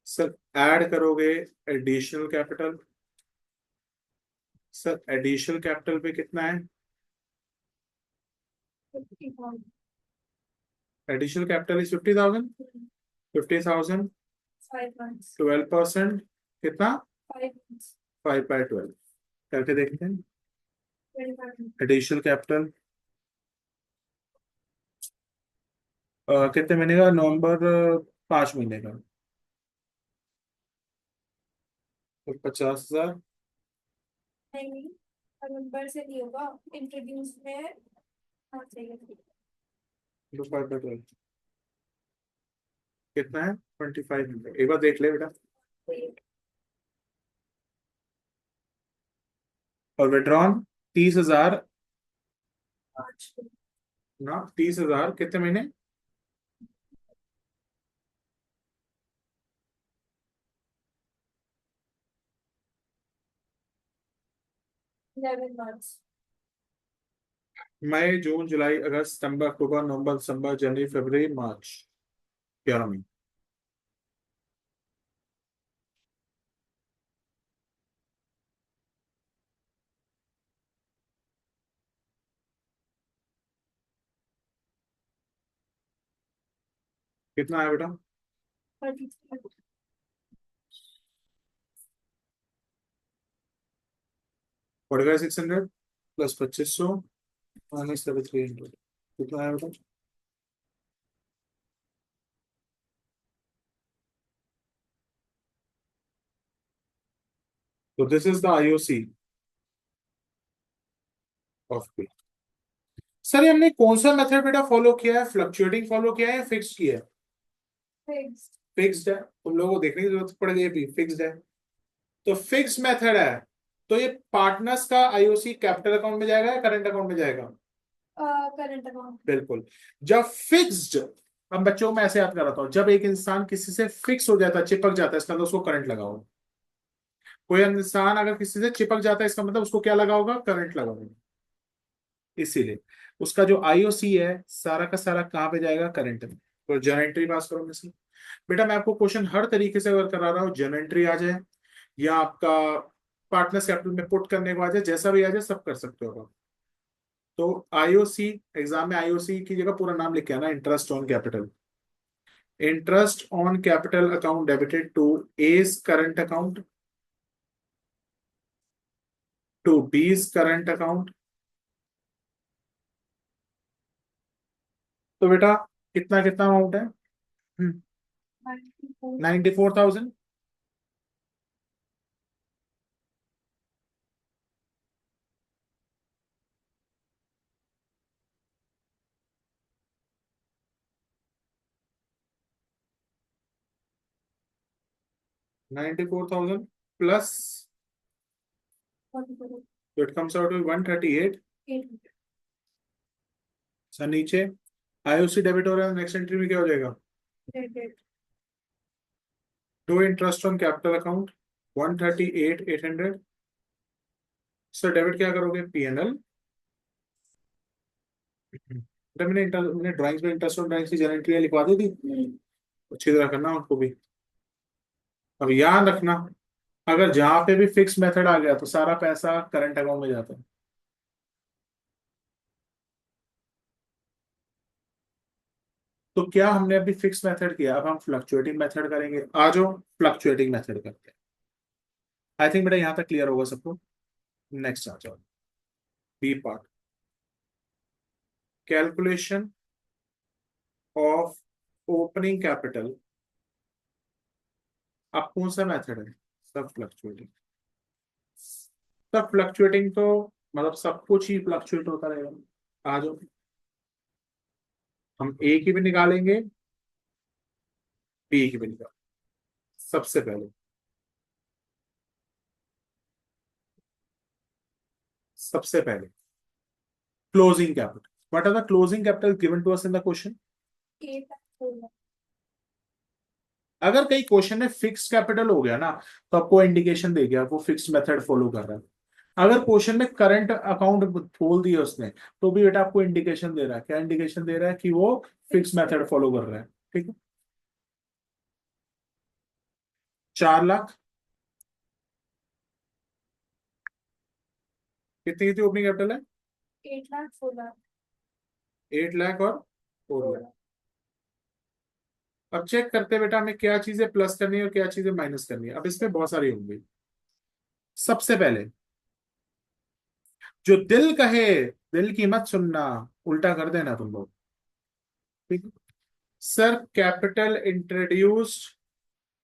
सर ऐड करोगे additional capital, sir additional capital पे कितना है? 50,000। Additional capital is 50,000। 50,000 5 months। 12% कितना? 5 months। 5/12 करके देखते हैं। 25। एडिशनल कैपिटल कितने महीने का? नवंबर 5 महीने का तो 50,000। नहीं, नंबर से नहीं होगा, इंट्रोड्यूस में। हाँ सही है। तो 5/12 कितना है? 2500। एक बार देख ले बेटा। सही है। और विड्रॉन 30,000 पाँच। ना, 30,000 कितने महीने? 11 months। मई जून जुलाई अगस्त सितंबर अक्टूबर नवंबर दिसंबर जनवरी फरवरी मार्च, 11 महीने। कितना है बेटा? 33। 45,600 प्लस 2500 माइनस 300 कितना है बेटा? तो this is the IOC of पे। सर ये हमने कौन सा मेथड बेटा फॉलो किया है? फ्लक्चुएटिंग फॉलो किया है या फिक्स्ड किया है? फिक्स। फिक्स्ड है। तुम लोगों को देखने की जरूरत पड़ गई भी, फिक्स्ड है। तो फिक्स्ड मेथड है, तो ये पार्टनर्स का आईओसी कैपिटल अकाउंट में जाएगा या करंट अकाउंट में जाएगा? Current account. बिल्कुल। जब फिक्स्ड, हम बच्चों को मैं ऐसे याद कराता हूँ, जब एक इंसान किसी से फिक्स हो जाता है, चिपक जाता है, इसका मतलब उसको करंट लगा होगा। कोई इंसान अगर किसी से चिपक जाता है, इसका मतलब उसको क्या लगा होगा? करंट लगा होगा। इसीलिए उसका जो आईओसी है सारा का सारा कहाँ पे जाएगा? करंट में। तो जनरेटरी पास करो में से। बेटा मैं आपको क्वेश्चन हर तरीके से अगर करा रहा हूँ, जनरेटरी आ जाए या आपका पार्टनर्स कैपिटल में पुट करने को आ जाए, जैसा भी आ जाए सब कर सकते हो आप। तो आईओसी, एग्जाम में आईओसी की जगह पूरा नाम लिख के आना, interest on capital. Interest on capital account debited to A's current account to B's current account. तो बेटा कितना कितना अमाउंट है? 94। 94,000। 94,000 प्लस, 44। तो it comes out to 138। 800। Sir नीचे आईओसी डेबिट हो रहा है, नेक्स्ट एंट्री में क्या हो जाएगा? Credit. To interest on capital account 138,800। Sir debit क्या करोगे? पीएनएल। मैंने ड्राइंग्स में इंटरेस्ट ऑन ड्राइंग्स की जनरेटरी लिखवा दी थी, अच्छी तरह करना उनको भी। अब याद रखना, अगर जहां पे भी फिक्स मेथड आ गया तो सारा पैसा करंट अकाउंट में जाता है। तो क्या हमने अभी फिक्स मेथड किया, अब हम फ्लक्चुएटिंग मेथड करेंगे। आ जाओ फ्लक्चुएटिंग मेथड करते हैं। आई थिंक बेटा यहाँ तक क्लियर होगा सबको। नेक्स्ट आ जाओ, B part, calculation of opening capital. अब कौन सा मेथड है? सब फ्लक्चुएटिंग। सब फ्लक्चुएटिंग तो मतलब सब कुछ ही फ्लक्चुएट होता रहेगा। आ जाओ, हम ए की भी निकालेंगे, बी की भी निकालेंगे। सबसे पहले, सबसे पहले closing capital. What are the closing capital given to us in the question? 8 और 16। अगर कई क्वेश्चन में फिक्स कैपिटल हो गया ना, तो आपको इंडिकेशन दे गया वो फिक्स मेथड फॉलो कर रहा है। अगर क्वेश्चन में करंट अकाउंट बोल दिया उसने, तो भी बेटा आपको इंडिकेशन दे रहा है। क्या इंडिकेशन दे रहा है? कि वो फिक्स मेथड फॉलो कर रहा है। ठीक है। 4 लाख कितनी थी ओपनिंग कैपिटल है? 8 लाख 4 लाख 8 लाख और 4 लाख। 4 लाख। अब चेक करते हैं बेटा हमें क्या चीजें प्लस करनी है और क्या चीजें माइनस करनी है। अब इसमें बहुत सारी होंगी। सबसे पहले जो दिल कहे, दिल की मत सुनना, उल्टा कर देना तुम लोग। ठीक है। सर कैपिटल इंट्रोड्यूस्ड,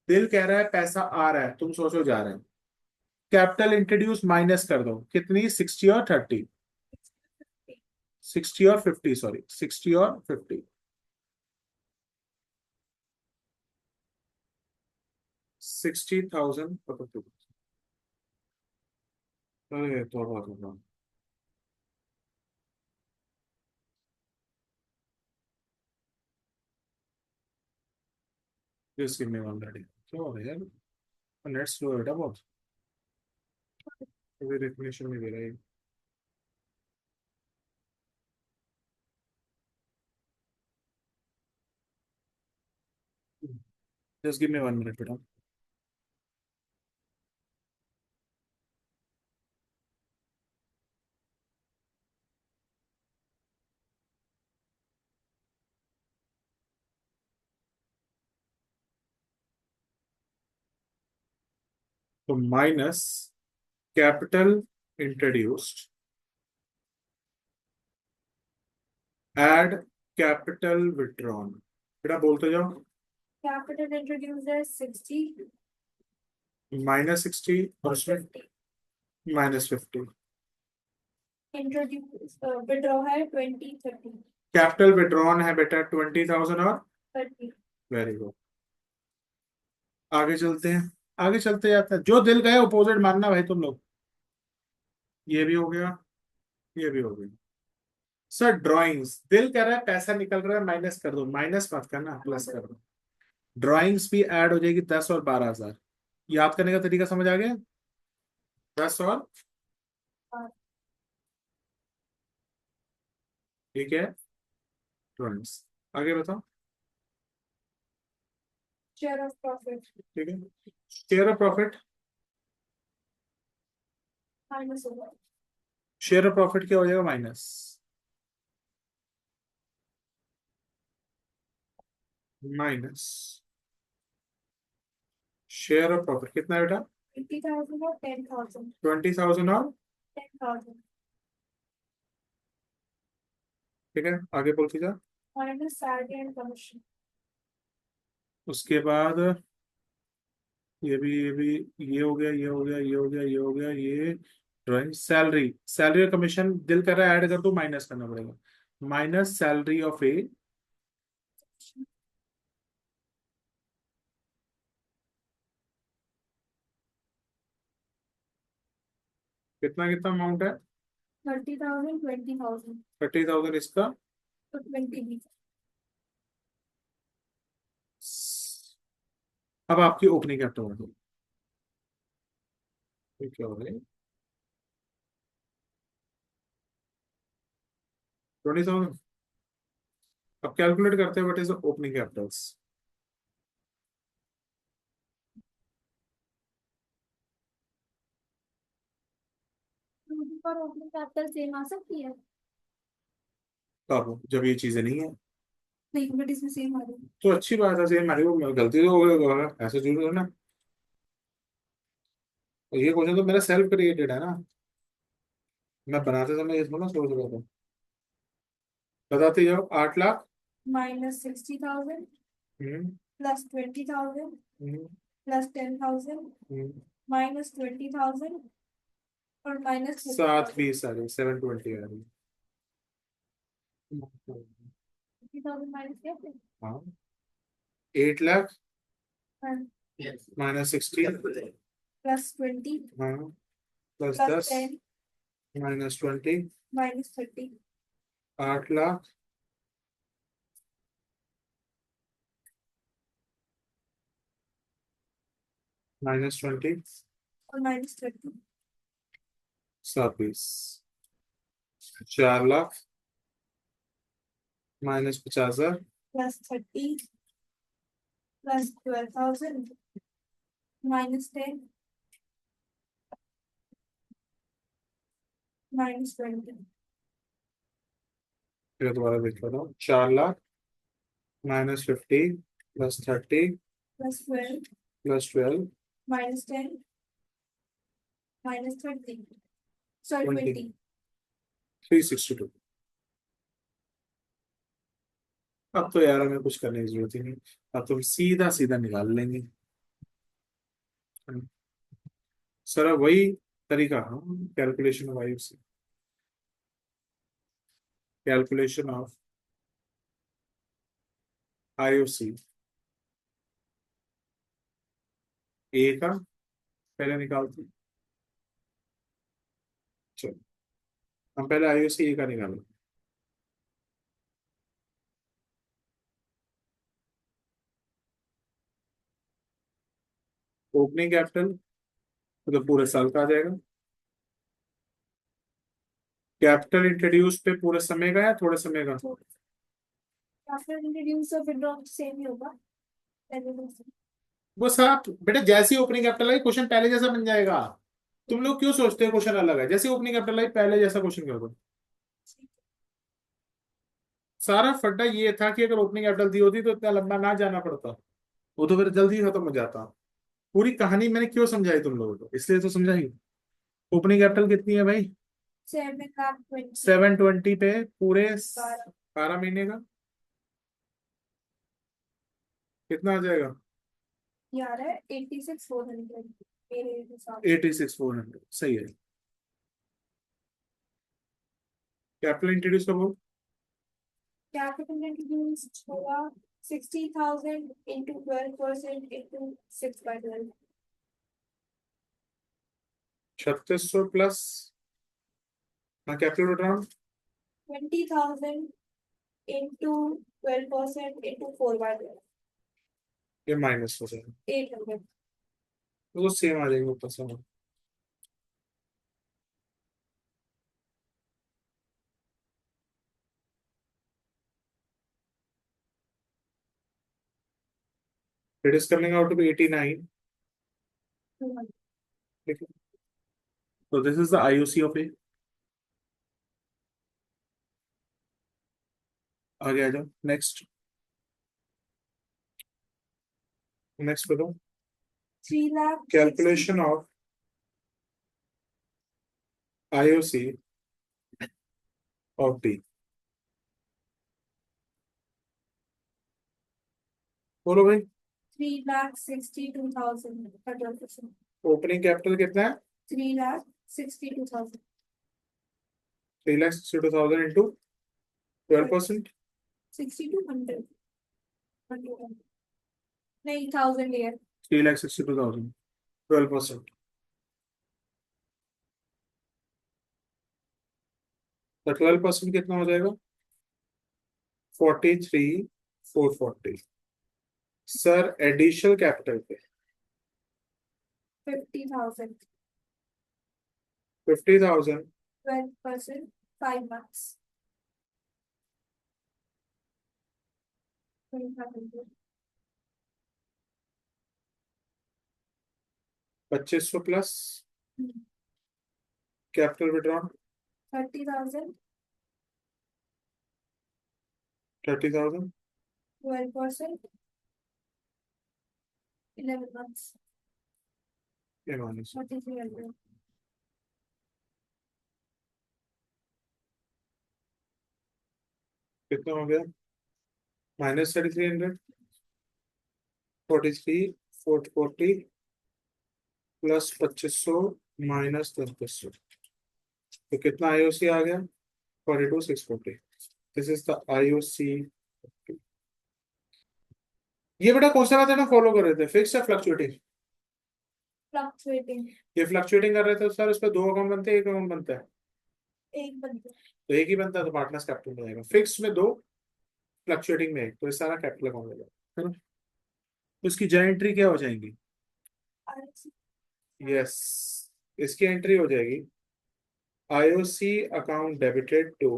दिल कह रहा है पैसा आ रहा है, तुम सोचो जा रहे हैं। कैपिटल इंट्रोड्यूस माइनस कर दो, कितनी? 60 और 30। 60 और 50, सॉरी 60 और 50। 60,000। अरे तो just give me one minute. क्या हो रहा है यार? नेट स्लो है बेटा बहुत। डेफिनेशन में दे रहा है। Just give me one minute बेटा। तो minus capital introduced, add capital withdrawn. बेटा बोलते जाओ। कैपिटल इंट्रोड्यूस है 60 -60 और और उसमें 50। -50। इंट्रोड्यूस विड्रॉ है 20 30 कैपिटल विड्रॉन है बेटा 20,000 और 30। Very good. आगे चलते हैं। आगे चलते जाते हैं, जो दिल गए अपोजिट मानना भाई तुम लोग। ये भी हो गया, ये भी हो गया। सर ड्राइंग्स, दिल कह रहा है पैसा निकल रहा है, माइनस कर दो। माइनस मत करना, प्लस कर दो। ड्राइंग्स भी ऐड हो जाएगी 10 और 12,000। याद करने का तरीका समझ आ गया? 10 और ठीक है ड्राइंग्स। आगे बताओ। शेयर ऑफ प्रॉफिट ठीक है। शेयर ऑफ प्रॉफिट, माइनस होगा। शेयर ऑफ प्रॉफिट क्या हो जाएगा? Minus. Minus share of profit कितना है बेटा? 20,000 और 10,000। 20,000 और 10,000 ठीक है। आगे बोलती जा। Minus salary and commission. उसके बाद ये भी ये हो गया, ये हो गया, ये हो गया, ये हो गया, ये ड्राइंग। सैलरी, सैलरी और कमीशन दिल कर रहा है ऐड कर दो, माइनस करना पड़ेगा। माइनस सैलरी ऑफ ए, कितना कितना अमाउंट है? 30,000 20,000 30,000 इसका। तो 20 भी। अब आपकी ओपनिंग कैपिटल हो गई। क्या हो रहा है? 20,000। अब कैलकुलेट करते हैं what is the opening Capitals. पर ओपनिंग कैपिटल सेम आ सकती है? कब? जब ये चीजें नहीं है नहीं, बट इसमें सेम आ रही है। तो अच्छी बात है। सेम हमारी को गलती तो हो गई होगा, ऐसे जरूर है ना। और ये क्वेश्चन तो मेरा सेल्फ क्रिएटेड है ना, मैं बनाते समय ये थोड़ा सोच रहा था। बताते जाओ। 8 लाख। माइनस 60,000 हम्म प्लस 20,000 हम्म प्लस 10,000 हम्म। माइनस 20,000 और माइनस 7 30,000। 20 आ रही, 720 आ रही। 50,000 माइनस कैसे? हाँ। 8 लाख हाँ, -60। प्लस 20 हाँ। Plus plus 10 10 -20। माइनस 30। 8 लाख -20 और -30 27 4 लाख -50,000 +30 +12,000 -10 -20 फिर दोबारा देख लेता हूँ। 4 लाख -50 +30 +12 +12 -10 -30 sorry 20 20 362। अब तो यार हमें कुछ करने की जरूरत ही नहीं। अब तो हम सीधा सीधा निकाल लेंगे। सर अब वही तरीका, हाँ, calculation of IUC, calculation of IUC A का पहले निकालते हैं। चलो हम पहले आईयूसी ए का निकालें। ओपनिंग कैपिटल तो पूरे साल का आ जाएगा। कैपिटल इंट्रोड्यूस पे पूरे समय का या थोड़े समय का? आफ्टर इंट्रोड्यूस और विड्रॉ सेम ही होगा पहले जैसे। वो साहब बेटा जैसे ही ओपनिंग कैपिटल आई क्वेश्चन पहले जैसा बन जाएगा। तुम लोग क्यों सोचते हो क्वेश्चन अलग है? जैसे ओपनिंग कैपिटल आई पहले जैसा क्वेश्चन कर दो। सारा फड्डा ये था कि अगर ओपनिंग कैपिटल दी होती तो इतना लंबा ना जाना पड़ता, वो तो फिर जल्दी खत्म हो जाता। पूरी कहानी मैंने क्यों समझाई तुम लोगों को, इसलिए तो समझाई। ओपनिंग कैपिटल कितनी है भाई? 7,20 720 पे पूरे 12 12 महीने का कितना आ जाएगा? यार है 86,400 मेरे हिसाब से। 86,400 सही है। कैपिटल इंट्रोड्यूस करो। कैपिटल इंट्रोड्यूस होगा 60,000 into 12% into 6/12 3600 plus capital withdrawal 20,000 into 12% into 4/12 ये माइनस हो जाएगा 800 तो सेम आ जाएगा ऊपर से। It is coming out to be 89। ठीक है, तो this is the IUC of A. आगे आ जाओ। नेक्स्ट नेक्स्ट बताओ। 3,60,000 calculation of IUC of D. बोलो भाई। 3,62,000 का 12%। ओपनिंग कैपिटल कितना है? 3,62,000 3,62,000 इंटू 12%। 6,200 नहीं 1,000 ईयर 3,62,000 12%। तो 12% कितना हो जाएगा? 43,440। सर एडिशनल कैपिटल पे 50,000 50,000 12% 5 months 2,500 2500 plus capital withdrawal 30,000 30,000 12% 11 months ये माइनस 4,300 कितना हो गया? -3,300 43,440 प्लस 2500 -10,500 तो कितना आईओसी आ गया? 42,640। This is the IOC. ये बेटा कौन सा मेथड हम फॉलो कर रहे थे, फिक्स या फ्लक्चुएटिंग? फ्लक्चुएटिंग ये फ्लक्चुएटिंग कर रहे थे सर, उस पर दो अकाउंट बनते हैं, एक अकाउंट बनता है। एक बंदा तो एक ही बनता है तो पार्टनर्स कैपिटल में जाएगा। फिक्स में दो, फ्लक्चुएटिंग में एक, तो ये सारा कैपिटल अकाउंट हो जाएगा, है ना? तो इसकी जॉइंट एंट्री क्या हो जाएंगी? यस, इसकी एंट्री हो जाएगी IOC account debited to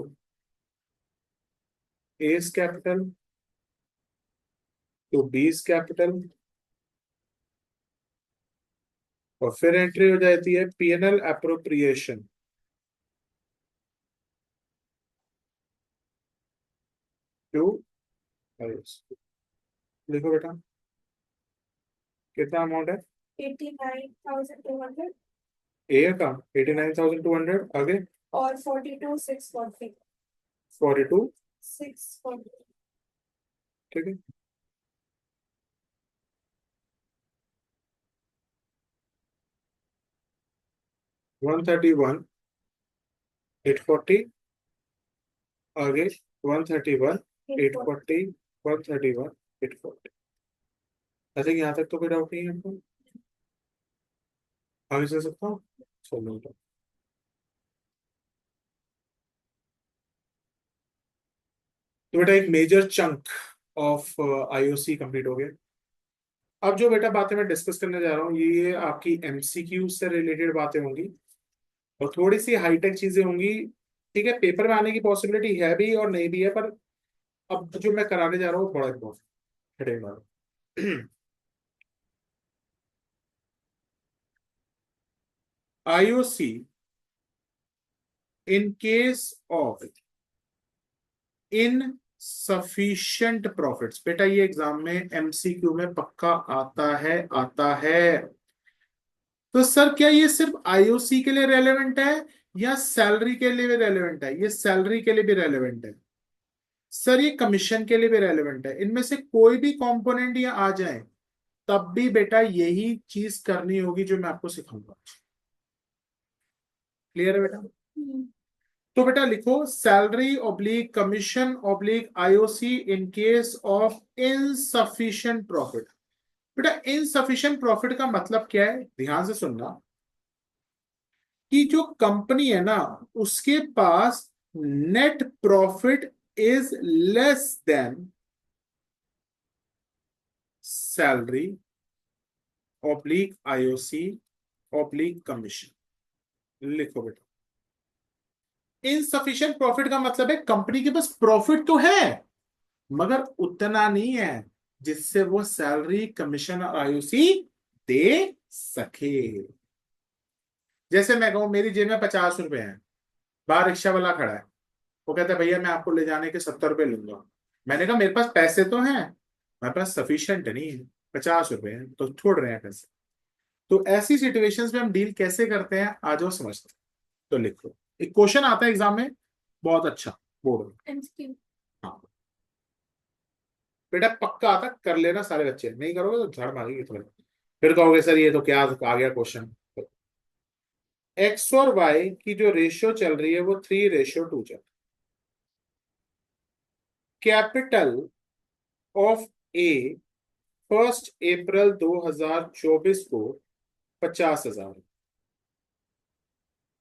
A's capital to B's capital, और फिर एंट्री हो जाती है पीएनएल अप्रोप्रिएशन टू आईओसी। लिखो बेटा, कितना अमाउंट है 89,200 ए का? 89,200। आगे और 42,640 42। 640 ठीक है, 131 840। आगे 131 840 131 840। ऐसे कि यहाँ तक तो कोई डाउट नहीं है आपको? आगे चल सकता हूँ? चलो बेटा, तो बेटा एक major chunk of IOC complete हो गया। अब जो बेटा बातें मैं डिस्कस करने जा रहा हूँ ये आपकी एमसीक्यू से रिलेटेड बातें होंगी और थोड़ी सी हाईटेक चीजें होंगी। ठीक है, पेपर में आने की पॉसिबिलिटी है भी और नहीं भी है, पर अब जो मैं कराने जा रहा हूँ बड़ा इम्पोर्टेंट है। IOC in case of insufficient profits, बेटा ये एग्जाम में एमसीक्यू में पक्का आता है, आता है। तो सर क्या ये सिर्फ आईओसी के लिए रेलेवेंट है या सैलरी के लिए भी रेलेवेंट है? ये सैलरी के लिए भी रेलेवेंट है सर, ये कमीशन के लिए भी रेलेवेंट है। इनमें से कोई भी कंपोनेंट ये आ जाए तब भी बेटा यही चीज करनी होगी जो मैं आपको सिखाऊंगा। क्लियर है बेटा? तो बेटा लिखो salary oblique commission oblique IOC in case of insufficient profit. बेटा इनसफिशिएंट प्रॉफिट का मतलब क्या है, ध्यान से सुनना, कि जो कंपनी है ना उसके पास net profit is less than salary oblique IOC oblique commission. लिखो बेटा, इनसफिशिएंट प्रॉफिट का मतलब है कंपनी के पास प्रॉफिट तो है मगर उतना नहीं है जिससे वो सैलरी कमीशन और आईओसी दे सके। जैसे मैं कहूं मेरी जेब में 50 रुपए हैं, बाहर रिक्शा वाला खड़ा है, वो कहता है भैया मैं आपको ले जाने के 70 रुपए लूंगा। मैंने कहा मेरे पास पैसे तो हैं, मेरे पास सफिशियंट नहीं है, 50 रुपए हैं तो छोड़ रहे हैं पैसे। तो ऐसी सिचुएशंस में हम डील कैसे करते हैं आ जाओ समझते हैं। तो लिखो, एक क्वेश्चन आता है एग्जाम में बहुत अच्छा, बोर्ड में। MCQ। हाँ बेटा पक्का आता, कर लेना सारे बच्चे, नहीं करोगे तो झाड़ मारेगी तुम्हें, फिर कहोगे सर ये तो क्या आ गया क्वेश्चन। एक्स और वाई की जो रेशियो चल रही है वो 3:2 चल। कैपिटल ऑफ ए 1 अप्रैल 2024 को 50,000।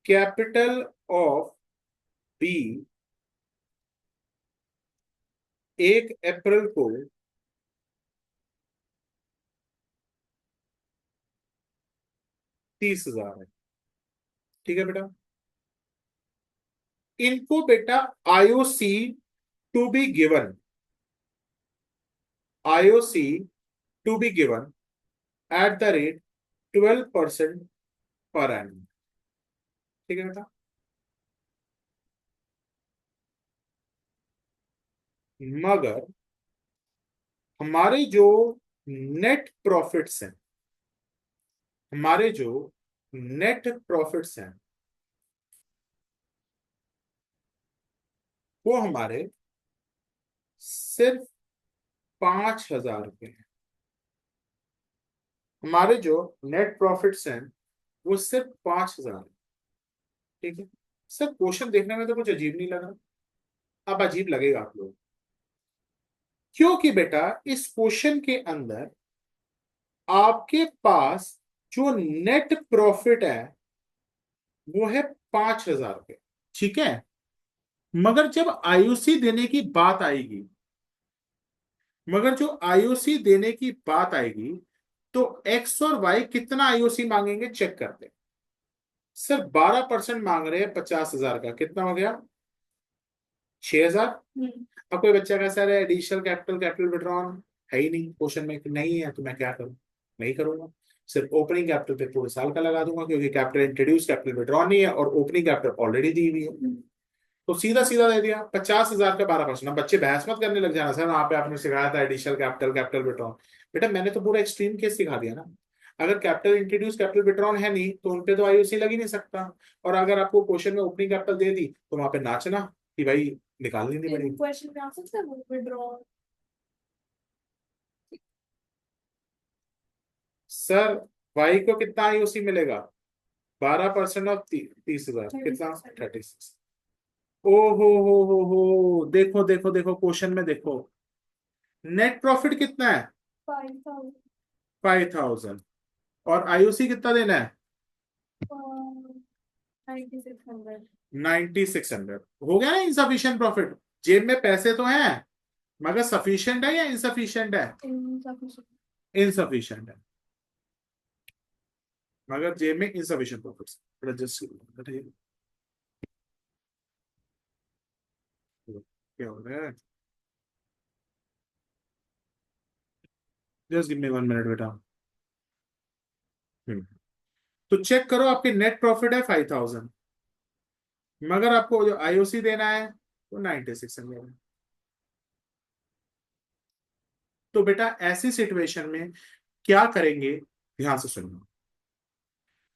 कैपिटल ऑफ बी 1 अप्रैल को 30,000 है। ठीक है बेटा, इनको बेटा IOC to be given, IOC to be given at the rate 12% per annum. ठीक है बेटा, मगर हमारे जो नेट प्रॉफिट्स हैं, हमारे जो नेट प्रॉफिट्स हैं वो हमारे सिर्फ 5,000 रुपए हैं। हमारे जो नेट प्रॉफिट्स हैं वो सिर्फ 5,000। ठीक है सर, क्वेश्चन देखने में तो कुछ अजीब नहीं लगा? अब अजीब लगेगा आप लोग, क्योंकि बेटा इस क्वेश्चन के अंदर आपके पास जो नेट प्रॉफिट है वो है 5,000 रुपए। ठीक है, मगर जब आईओसी देने की बात आएगी, मगर जो आईओसी देने की बात आएगी तो एक्स और वाई कितना आईओसी मांगेंगे चेक करते हैं। सर 12% मांग रहे हैं 50,000 का, कितना हो गया 6,000। अब कोई बच्चा कह sir additional capital capital withdrawn है ही नहीं क्वेश्चन में, नहीं है तो मैं क्या करूं, नहीं करूंगा। सिर्फ ओपनिंग कैपिटल पे पूरे साल का लगा दूंगा, क्योंकि कैपिटल इंट्रोड्यूस कैपिटल विड्रॉन नहीं है और ओपनिंग कैपिटल ऑलरेडी दी हुई है। तो सीधा सीधा दे दिया 50,000 का 12%। अब बच्चे बहस मत करने लग जाना सर वहां पे आपने सिखाया था एडिशनल कैपिटल कैपिटल विड्रॉन। बेटा मैंने तो पूरा एक्सट्रीम केस सिखा दिया ना। अगर कैपिटल इंट्रोड्यूस कैपिटल विड्रॉन है नहीं तो उनपे तो आईओसी लग ही नहीं सकता। और अगर आपको क्वेश्चन में ओपनिंग कैपिटल दे दी तो वहां पे नाचना कि भाई निकालनी नहीं पड़ेगी। क्वेश्चन में आ सकता है वो विड्रॉ। सर वाई को कितना आईओसी मिलेगा 12% ऑफ 30,000 कितना 36। ओ हो देखो देखो देखो क्वेश्चन में देखो नेट प्रॉफिट कितना है 5,000। 5,000 और आईओसी कितना देना है 9,600। 9,600। हो गया ना इनसफिशियंट प्रॉफिट। जेब में पैसे तो हैं मगर सफिशिएंट है या इनसफिशिएंट है, इनसफिशिएंट है मगर जेब में इनसफिशिएंट प्रॉफिट। एडजस्ट क्या हो रहा है, जस्ट गिव मी 1 मिनट बेटा। हम्म। तो चेक करो आपके नेट प्रॉफिट है 5,000 मगर आपको जो आईओसी देना है वो 9,600 है। तो बेटा ऐसी सिचुएशन में क्या करेंगे, ध्यान से सुनना।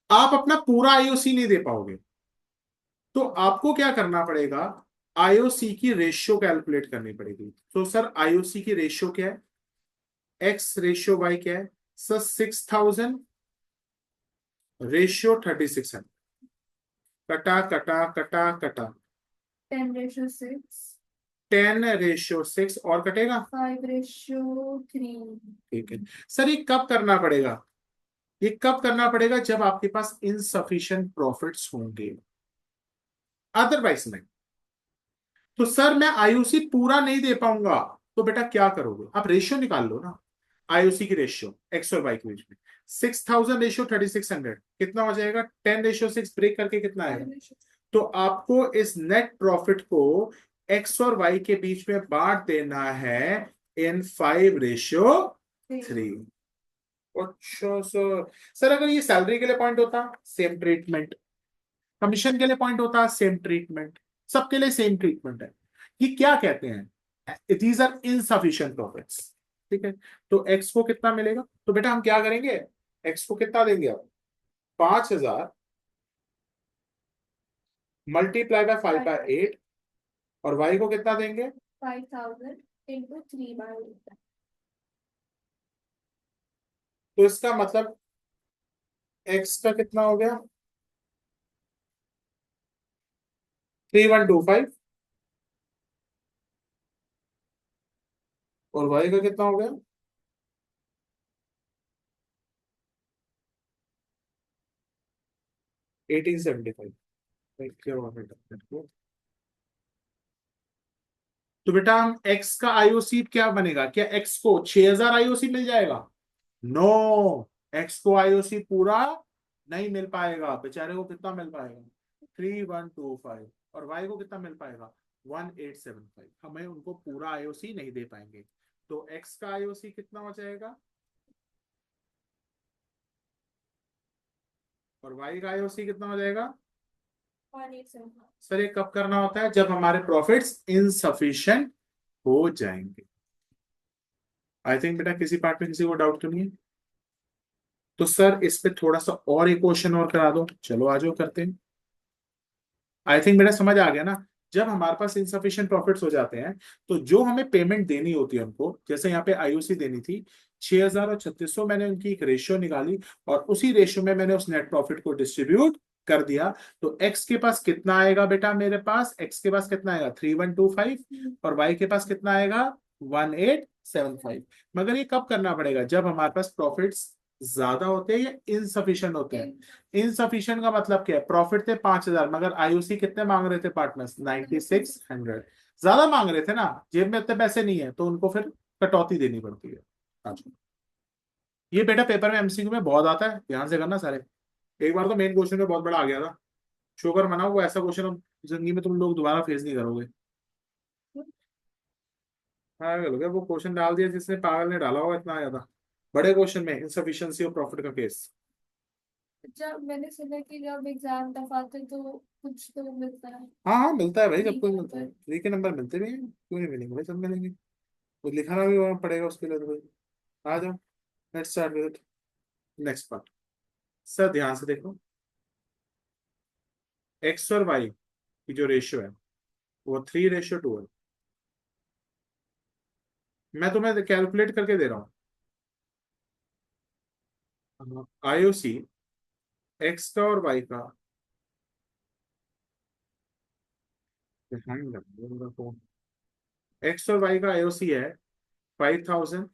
आप अपना पूरा आईओसी नहीं दे पाओगे तो आपको क्या करना पड़ेगा, आईओसी की रेशियो कैलकुलेट करनी पड़ेगी। तो सर आईओसी की रेशियो क्या है, एक्स रेशियो वाई क्या है सर 6,000 रेशियो 3600। कटा कटा कटा कटा 10/6। 10/6 और कटेगा 5/3। ठीक है। सर ये कब करना पड़ेगा, ये कब करना पड़ेगा जब आपके पास इनसफिशिएंट प्रॉफिट्स होंगे, अदरवाइज नहीं। तो सर मैं आईओसी पूरा नहीं दे पाऊंगा तो बेटा क्या करोगे, आप रेशियो निकाल लो ना। आईओसी की रेशियो एक्स और वाई के बीच में 6,000 रेशियो 3600 कितना हो जाएगा, 10/6 ब्रेक करके कितना आएगा। तो आपको इस नेट प्रॉफिट को एक्स और वाई के बीच में बांट देना है इन 5/3। अच्छा सर, सर अगर ये सैलरी के लिए पॉइंट होता सेम ट्रीटमेंट, कमीशन के लिए पॉइंट होता सेम ट्रीटमेंट, सबके लिए सेम ट्रीटमेंट है। ये क्या कहते हैं, दीज आर इनसफिशिएंट प्रॉफिट्स। ठीक है। तो एक्स को कितना मिलेगा, तो बेटा हम क्या करेंगे, एक्स को कितना देंगे अब 5,000 मल्टीप्लाई बाय 5/8 और वाई को कितना देंगे 5,000 into 3/8। तो इसका मतलब एक्स का कितना हो गया 3,125 और वाई का कितना हो गया 1,875। क्या हुआ बेटा, तो बेटा हम एक्स का आईओसी क्या बनेगा, क्या एक्स को 6,000 आईओसी मिल जाएगा, नो, एक्स को आईओसी पूरा नहीं मिल पाएगा, बेचारे को कितना मिल पाएगा 3,125 और वाई को कितना मिल पाएगा 1,875। हमें उनको पूरा आईओसी नहीं दे पाएंगे। तो एक्स का आईओसी कितना हो जाएगा और वाई का आईओसी कितना हो जाएगा। 1,875। सर ये कब करना होता है, जब हमारे प्रॉफिट्स इनसफिशिएंट हो जाएंगे। आई थिंक बेटा किसी पार्ट में किसी को डाउट तो नहीं है। तो सर इस पे थोड़ा सा और एक क्वेश्चन और करा दो, चलो आ जाओ करते हैं। आई थिंक बेटा समझ आ गया ना। जब हमारे पास इनसफिशिएंट प्रॉफिट्स हो जाते हैं तो जो हमें पेमेंट देनी होती है उनको, जैसे यहाँ पे आईओसी देनी थी 6,000 और 3,600, मैंने उनकी एक रेशियो निकाली और उसी रेशियो में मैंने उस नेट प्रॉफिट को डिस्ट्रीब्यूट कर दिया। तो एक्स के पास कितना आएगा बेटा, मेरे पास एक्स के पास कितना आएगा 3,125 और वाई के पास कितना आएगा 1,875। मगर ये कब करना पड़ेगा, जब हमारे पास प्रॉफिट्स ज्यादा होते हैं या इनसफिशिएंट होते हैं। इनसफिशिएंट का मतलब क्या है, प्रॉफिट थे 5,000 मगर आईओसी कितने मांग रहे थे पार्टनर्स 9,600, ज्यादा मांग रहे थे ना, जेब में इतने पैसे नहीं है तो उनको फिर कटौती देनी पड़ती है। अच्छा ये बेटा पेपर में एमसीक्यू में बहुत आता है, ध्यान से करना सारे। एक बार तो मेन क्वेश्चन में बहुत बड़ा आ गया था। शुक्र मनाओ वो ऐसा क्वेश्चन अब जिंदगी में तुम लोग दोबारा फेस नहीं करोगे। पागल हो गया, वो क्वेश्चन डाल दिया जिसने पागल ने डाला होगा इतना ज्यादा बड़े क्वेश्चन में, इनसफिशिएंसी ऑफ प्रॉफिट का केस। जब मैंने सुना कि जब एग्जाम टफ आते तो कुछ तो मिलता है। हाँ हाँ मिलता है भाई, फ्री सब कुछ के मिलता है, ऊपर। फ्री के नंबर मिलते भी हैं, क्यों नहीं मिलेंगे भाई, सब मिलेंगे। कुछ लिखाना भी वहाँ पड़ेगा उसके लिए तो भाई। आ जाओ, let's start with it. Next part. Sir ध्यान से देखो, एक्स और वाई की जो रेशियो है वो 3:2 है। मैं तुम्हें कैलकुलेट करके दे रहा हूँ आईओसी एक्स का और वाई का। एक्स और वाई का आईओसी है 5,000,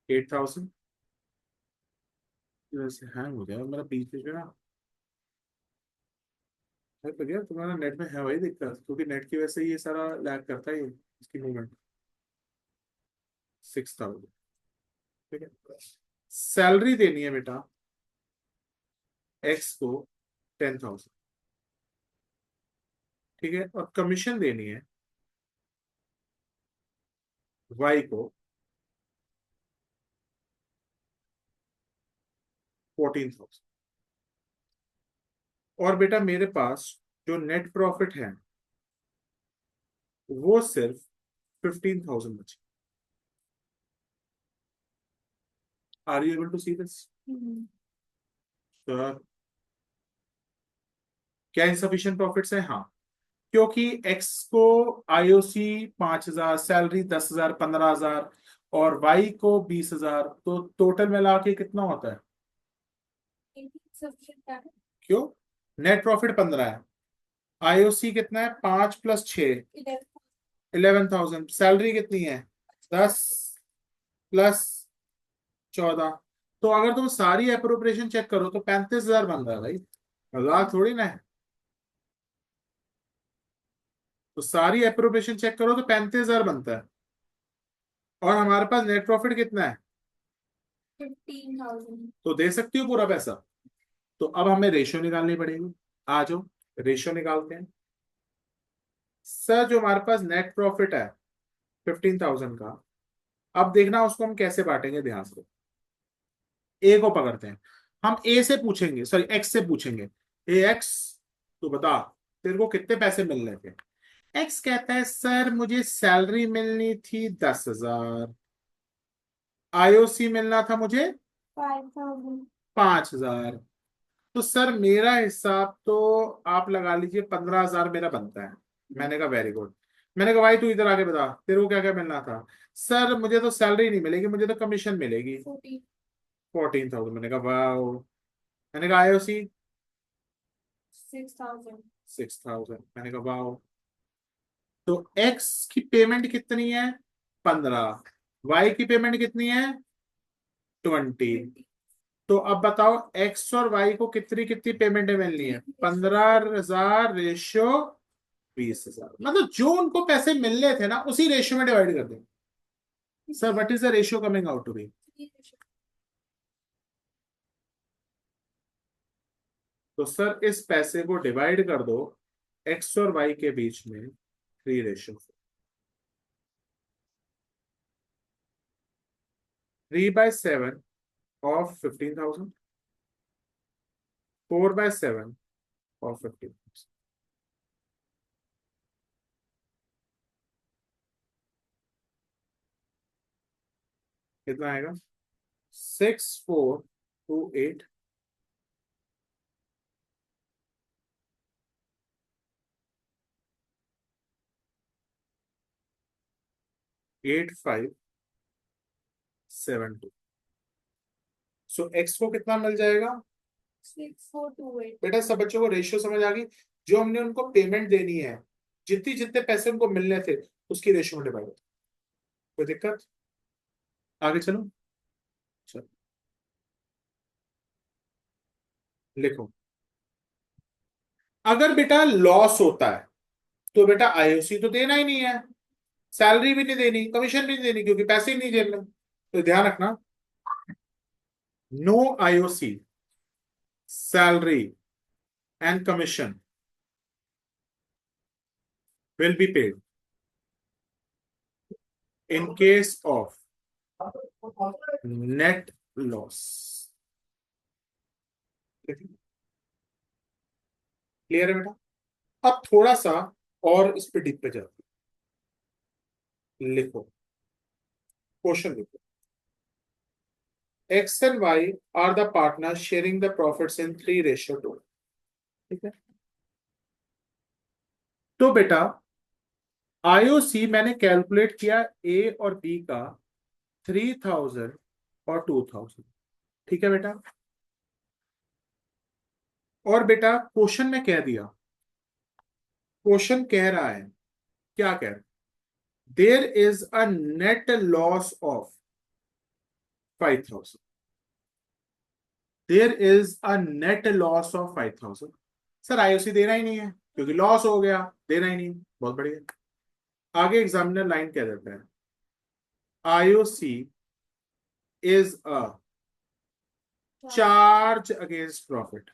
8,000। वैसे हैंग हो गया मेरा बीच बीच में ना। है तो क्या तुम्हारा नेट में है वही दिक्कत, क्योंकि नेट की वजह से ये सारा लैग करता है ये, इसकी मूवमेंट। 6,000, ठीक है। सैलरी देनी है बेटा एक्स को 10,000, ठीक है, और कमीशन देनी है वाई को 14,000। और बेटा मेरे पास जो नेट प्रॉफिट है वो सिर्फ 15,000 बचे। Are you able to see this? तो क्या इनसफिशिएंट प्रॉफिट्स है? हाँ, क्योंकि एक्स को आईओसी 5,000, सैलरी 10,000, 15,000, और वाई को 20,000, तो टोटल मिला के कितना होता है? सफिशिएंट है। क्यों? नेट प्रॉफिट 15 है, आईओसी कितना है? 5 + 6, 11,000। सैलरी कितनी है? 10 + 14। तो अगर तुम सारी अप्रोप्रिएशन चेक करो तो 35,000 बन रहा है भाई, मजाक थोड़ी ना है। तो सारी अप्रोप्रिएशन चेक करो तो 35,000 बनता है, और हमारे पास नेट प्रॉफिट कितना है? 15,000। तो दे सकती हो पूरा पैसा। तो अब हमें रेशियो निकालनी पड़ेगी। आ जाओ, रेशियो निकालते हैं। सर जो हमारे पास नेट प्रॉफिट है 15,000 का, अब देखना उसको हम कैसे बांटेंगे, ध्यान से। ए को पकड़ते हैं, हम ए से पूछेंगे, सॉरी एक्स से पूछेंगे। ए एक्स, तो बता तेरे को कितने पैसे मिल रहे थे? एक्स कहता है सर मुझे सैलरी मिलनी थी 10,000, आईओसी मिलना था मुझे 5,000। 5,000। तो सर मेरा हिसाब तो आप लगा लीजिए 15,000 मेरा बनता है। मैंने कहा वेरी गुड। मैंने कहा भाई तू इधर आके बता तेरे को क्या क्या मिलना था? सर मुझे तो सैलरी नहीं मिलेगी, मुझे तो कमीशन मिलेगी 14,000। मैंने कहा वाह। मैंने कहा आईओसी 6,000। 6,000। मैंने कहा वाह। तो एक्स की पेमेंट कितनी है? 15। वाई की पेमेंट कितनी है? 20। तो अब बताओ एक्स और वाई को कितनी कितनी पेमेंट मिलनी है? 15,000 रेशियो 20,000, मतलब जो उनको पैसे मिलने थे ना उसी रेशियो में डिवाइड कर देंगे। Sir what is the ratio coming out to be? तो सर इस पैसे को डिवाइड कर दो एक्स और वाई के बीच में 3:4। 3/7 ऑफ 15,000, 4/7 ऑफ 15,000। कितना आएगा? 6,428 8,572। सो एक्स को कितना मिल जाएगा? 6,428। बेटा सब बच्चों को रेशियो समझ आ गई? जो हमने उनको पेमेंट देनी है, जितनी जितने पैसे उनको मिलने थे उसकी रेशियो में डिवाइड। कोई दिक्कत? आगे चलो। चलो लिखो। अगर बेटा लॉस होता है तो बेटा आईओसी तो देना ही नहीं है, सैलरी भी नहीं देनी, कमीशन भी नहीं देनी, क्योंकि पैसे ही नहीं जेब में। तो ध्यान रखना, no IOC salary and commission will be paid in case of net loss. Clear है बेटा? अब थोड़ा सा और इस पे डीप पे जाते हैं। लिखो, क्वेश्चन लिखो। X and Y are the partners sharing the profits in 3:2। ठीक है, तो बेटा आईओसी मैंने कैलकुलेट किया ए और बी का 3000 और 2000। ठीक है बेटा, और बेटा क्वेश्चन में कह दिया, क्वेश्चन कह रहा है, क्या कह रहा है? There is a net loss of 5000। There is a net loss of 5000। Sir IOC देना ही नहीं है क्योंकि लॉस हो गया, देना ही नहीं। बहुत बढ़िया। आगे एग्जामिनर लाइन कह देता है, IOC is a charge against profit.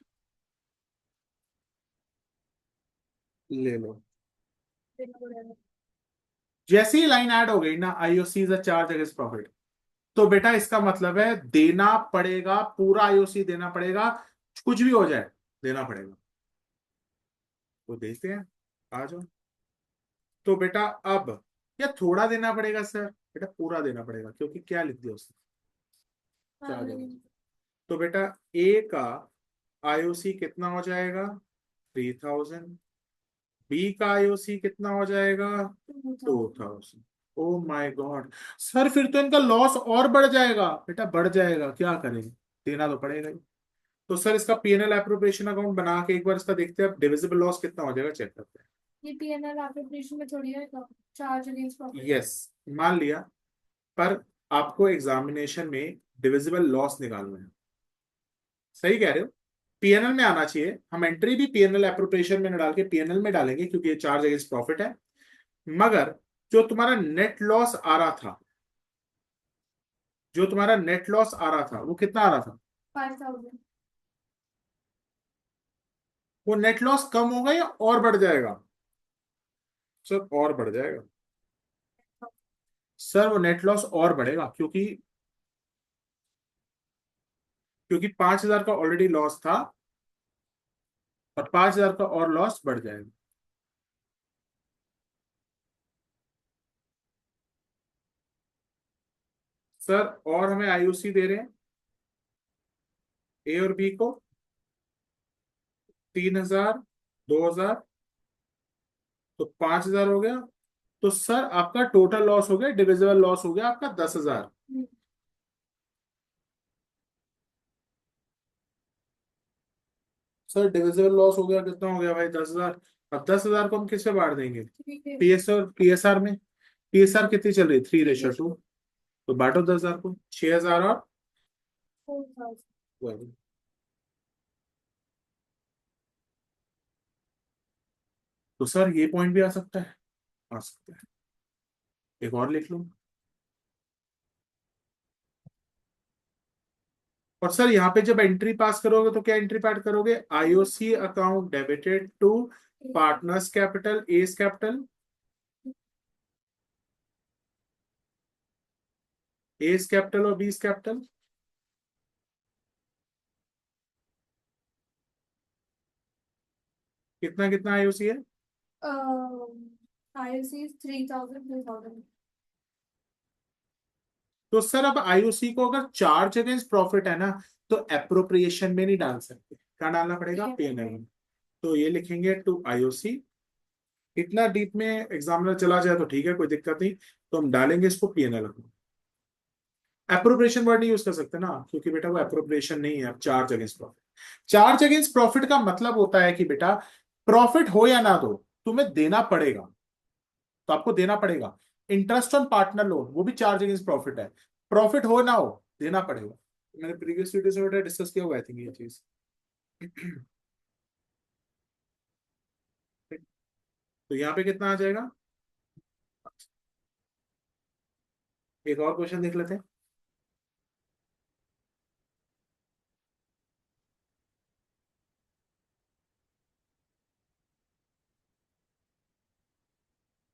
ले लो, जैसे ही लाइन ऐड हो गई ना, IOC is a charge against profit, तो बेटा इसका मतलब है देना पड़ेगा, पूरा आईओसी देना पड़ेगा, कुछ भी हो जाए देना पड़ेगा। तो देखते हैं, आ जाओ। तो बेटा अब या थोड़ा देना पड़ेगा सर? बेटा पूरा देना पड़ेगा, क्योंकि क्या लिख दिया उसने, चार्ज अगेंस्ट। तो बेटा ए का आईओसी कितना हो जाएगा? 3000। बी का आईओसी कितना हो जाएगा? 2000। ओ माय गॉड सर, फिर तो इनका लॉस और बढ़ जाएगा। बेटा बढ़ जाएगा, क्या करें, देना तो पड़ेगा ही। तो सर इसका पीएनएल एप्रोप्रिएशन अकाउंट बना के एक बार इसका देखते हैं, डिविजिबल लॉस कितना हो जाएगा, चेक करते हैं। ये पीएनएल एप्लीकेशन में थोड़ी है, चार्ज अगेंस्ट प्रॉफिट। यस, मान लिया, पर आपको एग्जामिनेशन में डिविजिबल लॉस निकालना है। सही कह रहे हो, पीएनएल में आना चाहिए। हम एंट्री भी पीएनएल एप्रोप्रिएशन में न डाल के पीएनएल में डालेंगे, क्योंकि ये चार्ज अगेंस्ट प्रॉफिट है। मगर जो तुम्हारा नेट लॉस आ रहा था, जो तुम्हारा नेट लॉस आ रहा था वो कितना आ रहा था? 5000। वो नेट लॉस कम होगा या और बढ़ जाएगा? सर और बढ़ जाएगा। सर वो नेट लॉस और बढ़ेगा, क्योंकि 5000 का ऑलरेडी लॉस था, और 5000 का और लॉस बढ़ जाएगा। सर और हमें आईओसी दे रहे हैं ए और बी को 3000, 2000, तो 5000 हो गया। तो सर आपका टोटल लॉस हो गया, डिविजिबल लॉस हो गया आपका 10,000। सर डिविजिबल लॉस हो गया, कितना हो गया भाई? 10,000। अब 10,000 को हम किस पे बांट देंगे? पीएस और पीएसआर में। पीएसआर कितनी चल रही है? 3:2। तो बांटो 10,000 को, 6,000 और 12। तो सर ये पॉइंट भी आ सकता है, आ सकता है। एक और लिख लो। और सर यहाँ पे जब एंट्री पास करोगे तो क्या एंट्री पास करोगे? IOC account debited to partners capital, A's capital, A's capital और बीस कैपिटल। कितना कितना आईओसी है? आईओसी 3000, 2000। तो सर अब आईओसी को अगर चार्ज अगेंस्ट प्रॉफिट है ना, तो एप्रोप्रिएशन में नहीं डाल सकते, क्या डालना पड़ेगा? पीएनएल में। तो ये लिखेंगे टू आईओसी। इतना डीप में एग्जामिनर चला जाए तो ठीक है, कोई दिक्कत नहीं, तो हम डालेंगे इसको पीएनएल में। एप्रोप्रिएशन वर्ड नहीं यूज कर सकते ना, क्योंकि बेटा वो एप्रोप्रिएशन नहीं है, अब charge against profit. Charge against profit का मतलब होता है कि बेटा प्रॉफिट हो या ना दो, तुम्हें देना पड़ेगा, तो आपको देना पड़ेगा। इंटरेस्ट ऑन पार्टनर लोन वो भी चार्ज अगेंस्ट प्रॉफिट है, प्रॉफिट हो ना हो देना पड़ेगा। मैंने प्रीवियस वीडियो से बेटा डिस्कस किया हुआ, आई थिंक ये चीज। तो यहाँ पे कितना आ जाएगा? एक और क्वेश्चन देख लेते हैं।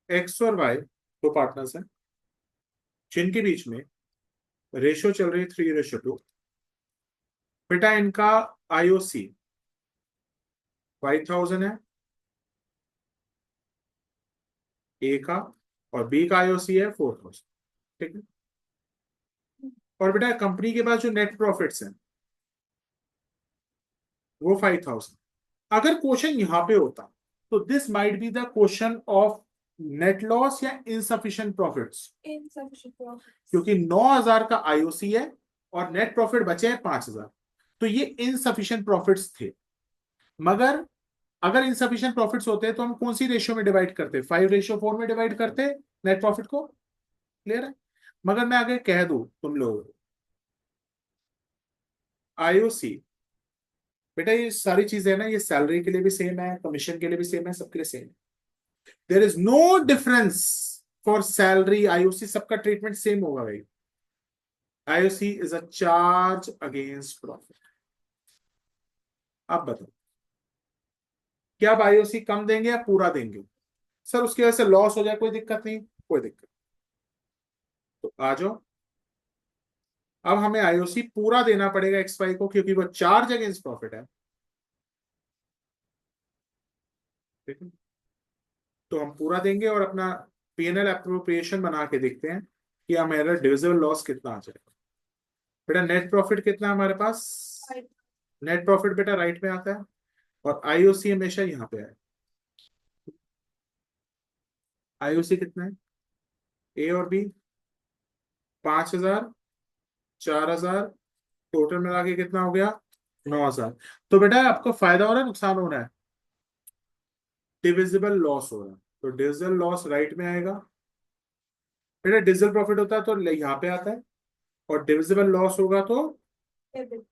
एक्स और वाई दो पार्टनर्स हैं जिनके बीच में रेशो चल रही है 3:2। बेटा इनका आईओसी 5,000 है ए का, और बी का आईओसी है 4,000। ठीक है। और बेटा कंपनी के पास जो नेट प्रॉफिट्स हैं वो 5,000। अगर क्वेश्चन यहां पे होता तो this might be the question of net loss या इनसफिशिएंट प्रॉफिट्स, insufficient profit. क्योंकि 9,000 का आईओसी है और नेट प्रॉफिट बचे हैं 5,000, तो ये इनसफिशिएंट प्रॉफिट्स थे। मगर अगर इनसफिशिएंट प्रॉफिट्स होते तो हम कौन सी रेशियो में डिवाइड करते, 5:4 में डिवाइड करते नेट प्रॉफिट को। क्लियर है। मगर मैं अगर कह दूं तुम लोग आईओसी, बेटा ये सारी चीजें ना, ये सैलरी के लिए भी सेम है, कमीशन के लिए भी सेम है, सबके लिए सेम है। There is no difference for salary IOC, सबका ट्रीटमेंट सेम होगा भाई। IOC is a charge against profit. आप बताओ क्या आप आईओसी कम देंगे या पूरा देंगे? सर उसकी वजह से लॉस हो जाए कोई दिक्कत नहीं, कोई दिक्कत। तो आ जाओ, अब हमें आईओसी पूरा देना पड़ेगा एक्स वाई को क्योंकि वो चार्ज अगेंस्ट प्रॉफिट है। ठीक है। तो हम पूरा देंगे और अपना पीएनएल एप्रोप्रिएशन बना के देखते हैं कि हमारा डिविजिबल लॉस कितना आ जाएगा। बेटा नेट प्रॉफिट कितना है हमारे पास? नेट प्रॉफिट बेटा राइट में आता है और आईओसी हमेशा यहाँ पे है। आईओसी कितना है ए और बी? 5,000, 4,000, टोटल मिला के कितना हो गया? 9,000। तो बेटा आपको फायदा हो रहा है नुकसान हो रहा है? डिविजिबल लॉस हो रहा है, तो डिविजिबल लॉस राइट में आएगा। बेटा डिविजिबल प्रॉफिट होता है तो यहाँ पे आता है, और डिविजिबल लॉस होगा तो Debit.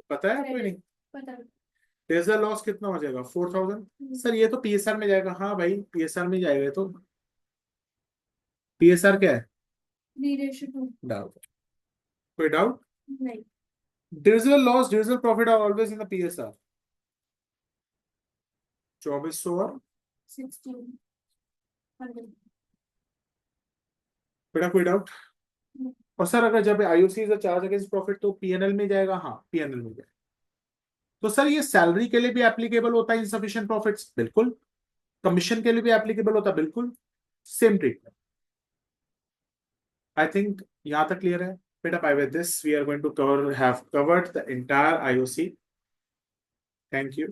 पता है आपको? नहीं, पता नहीं. डिविजिबल लॉस कितना हो जाएगा? 4,000। सर ये तो पीएसआर में जाएगा। हाँ भाई पीएसआर में जाएगा। तो पीएसआर क्या है? 3:2. डाउट? कोई डाउट? नहीं. Divisible loss divisible profit are always in the PSR. 2400 और 1600. बेटा कोई डाउट? और सर अगर जब IOC is a charge against profit तो पीएनएल में जाएगा? हाँ पीएनएल में जाएगा। तो सर ये सैलरी के लिए भी एप्लीकेबल होता है इनसफिशिएंट प्रॉफिट्स? बिल्कुल। कमीशन के लिए भी एप्लीकेबल होता है? बिल्कुल। Same treatment. आई थिंक यहां तक क्लियर है बेटा। By with this we are going to cover have covered the entire IOC. Thank you.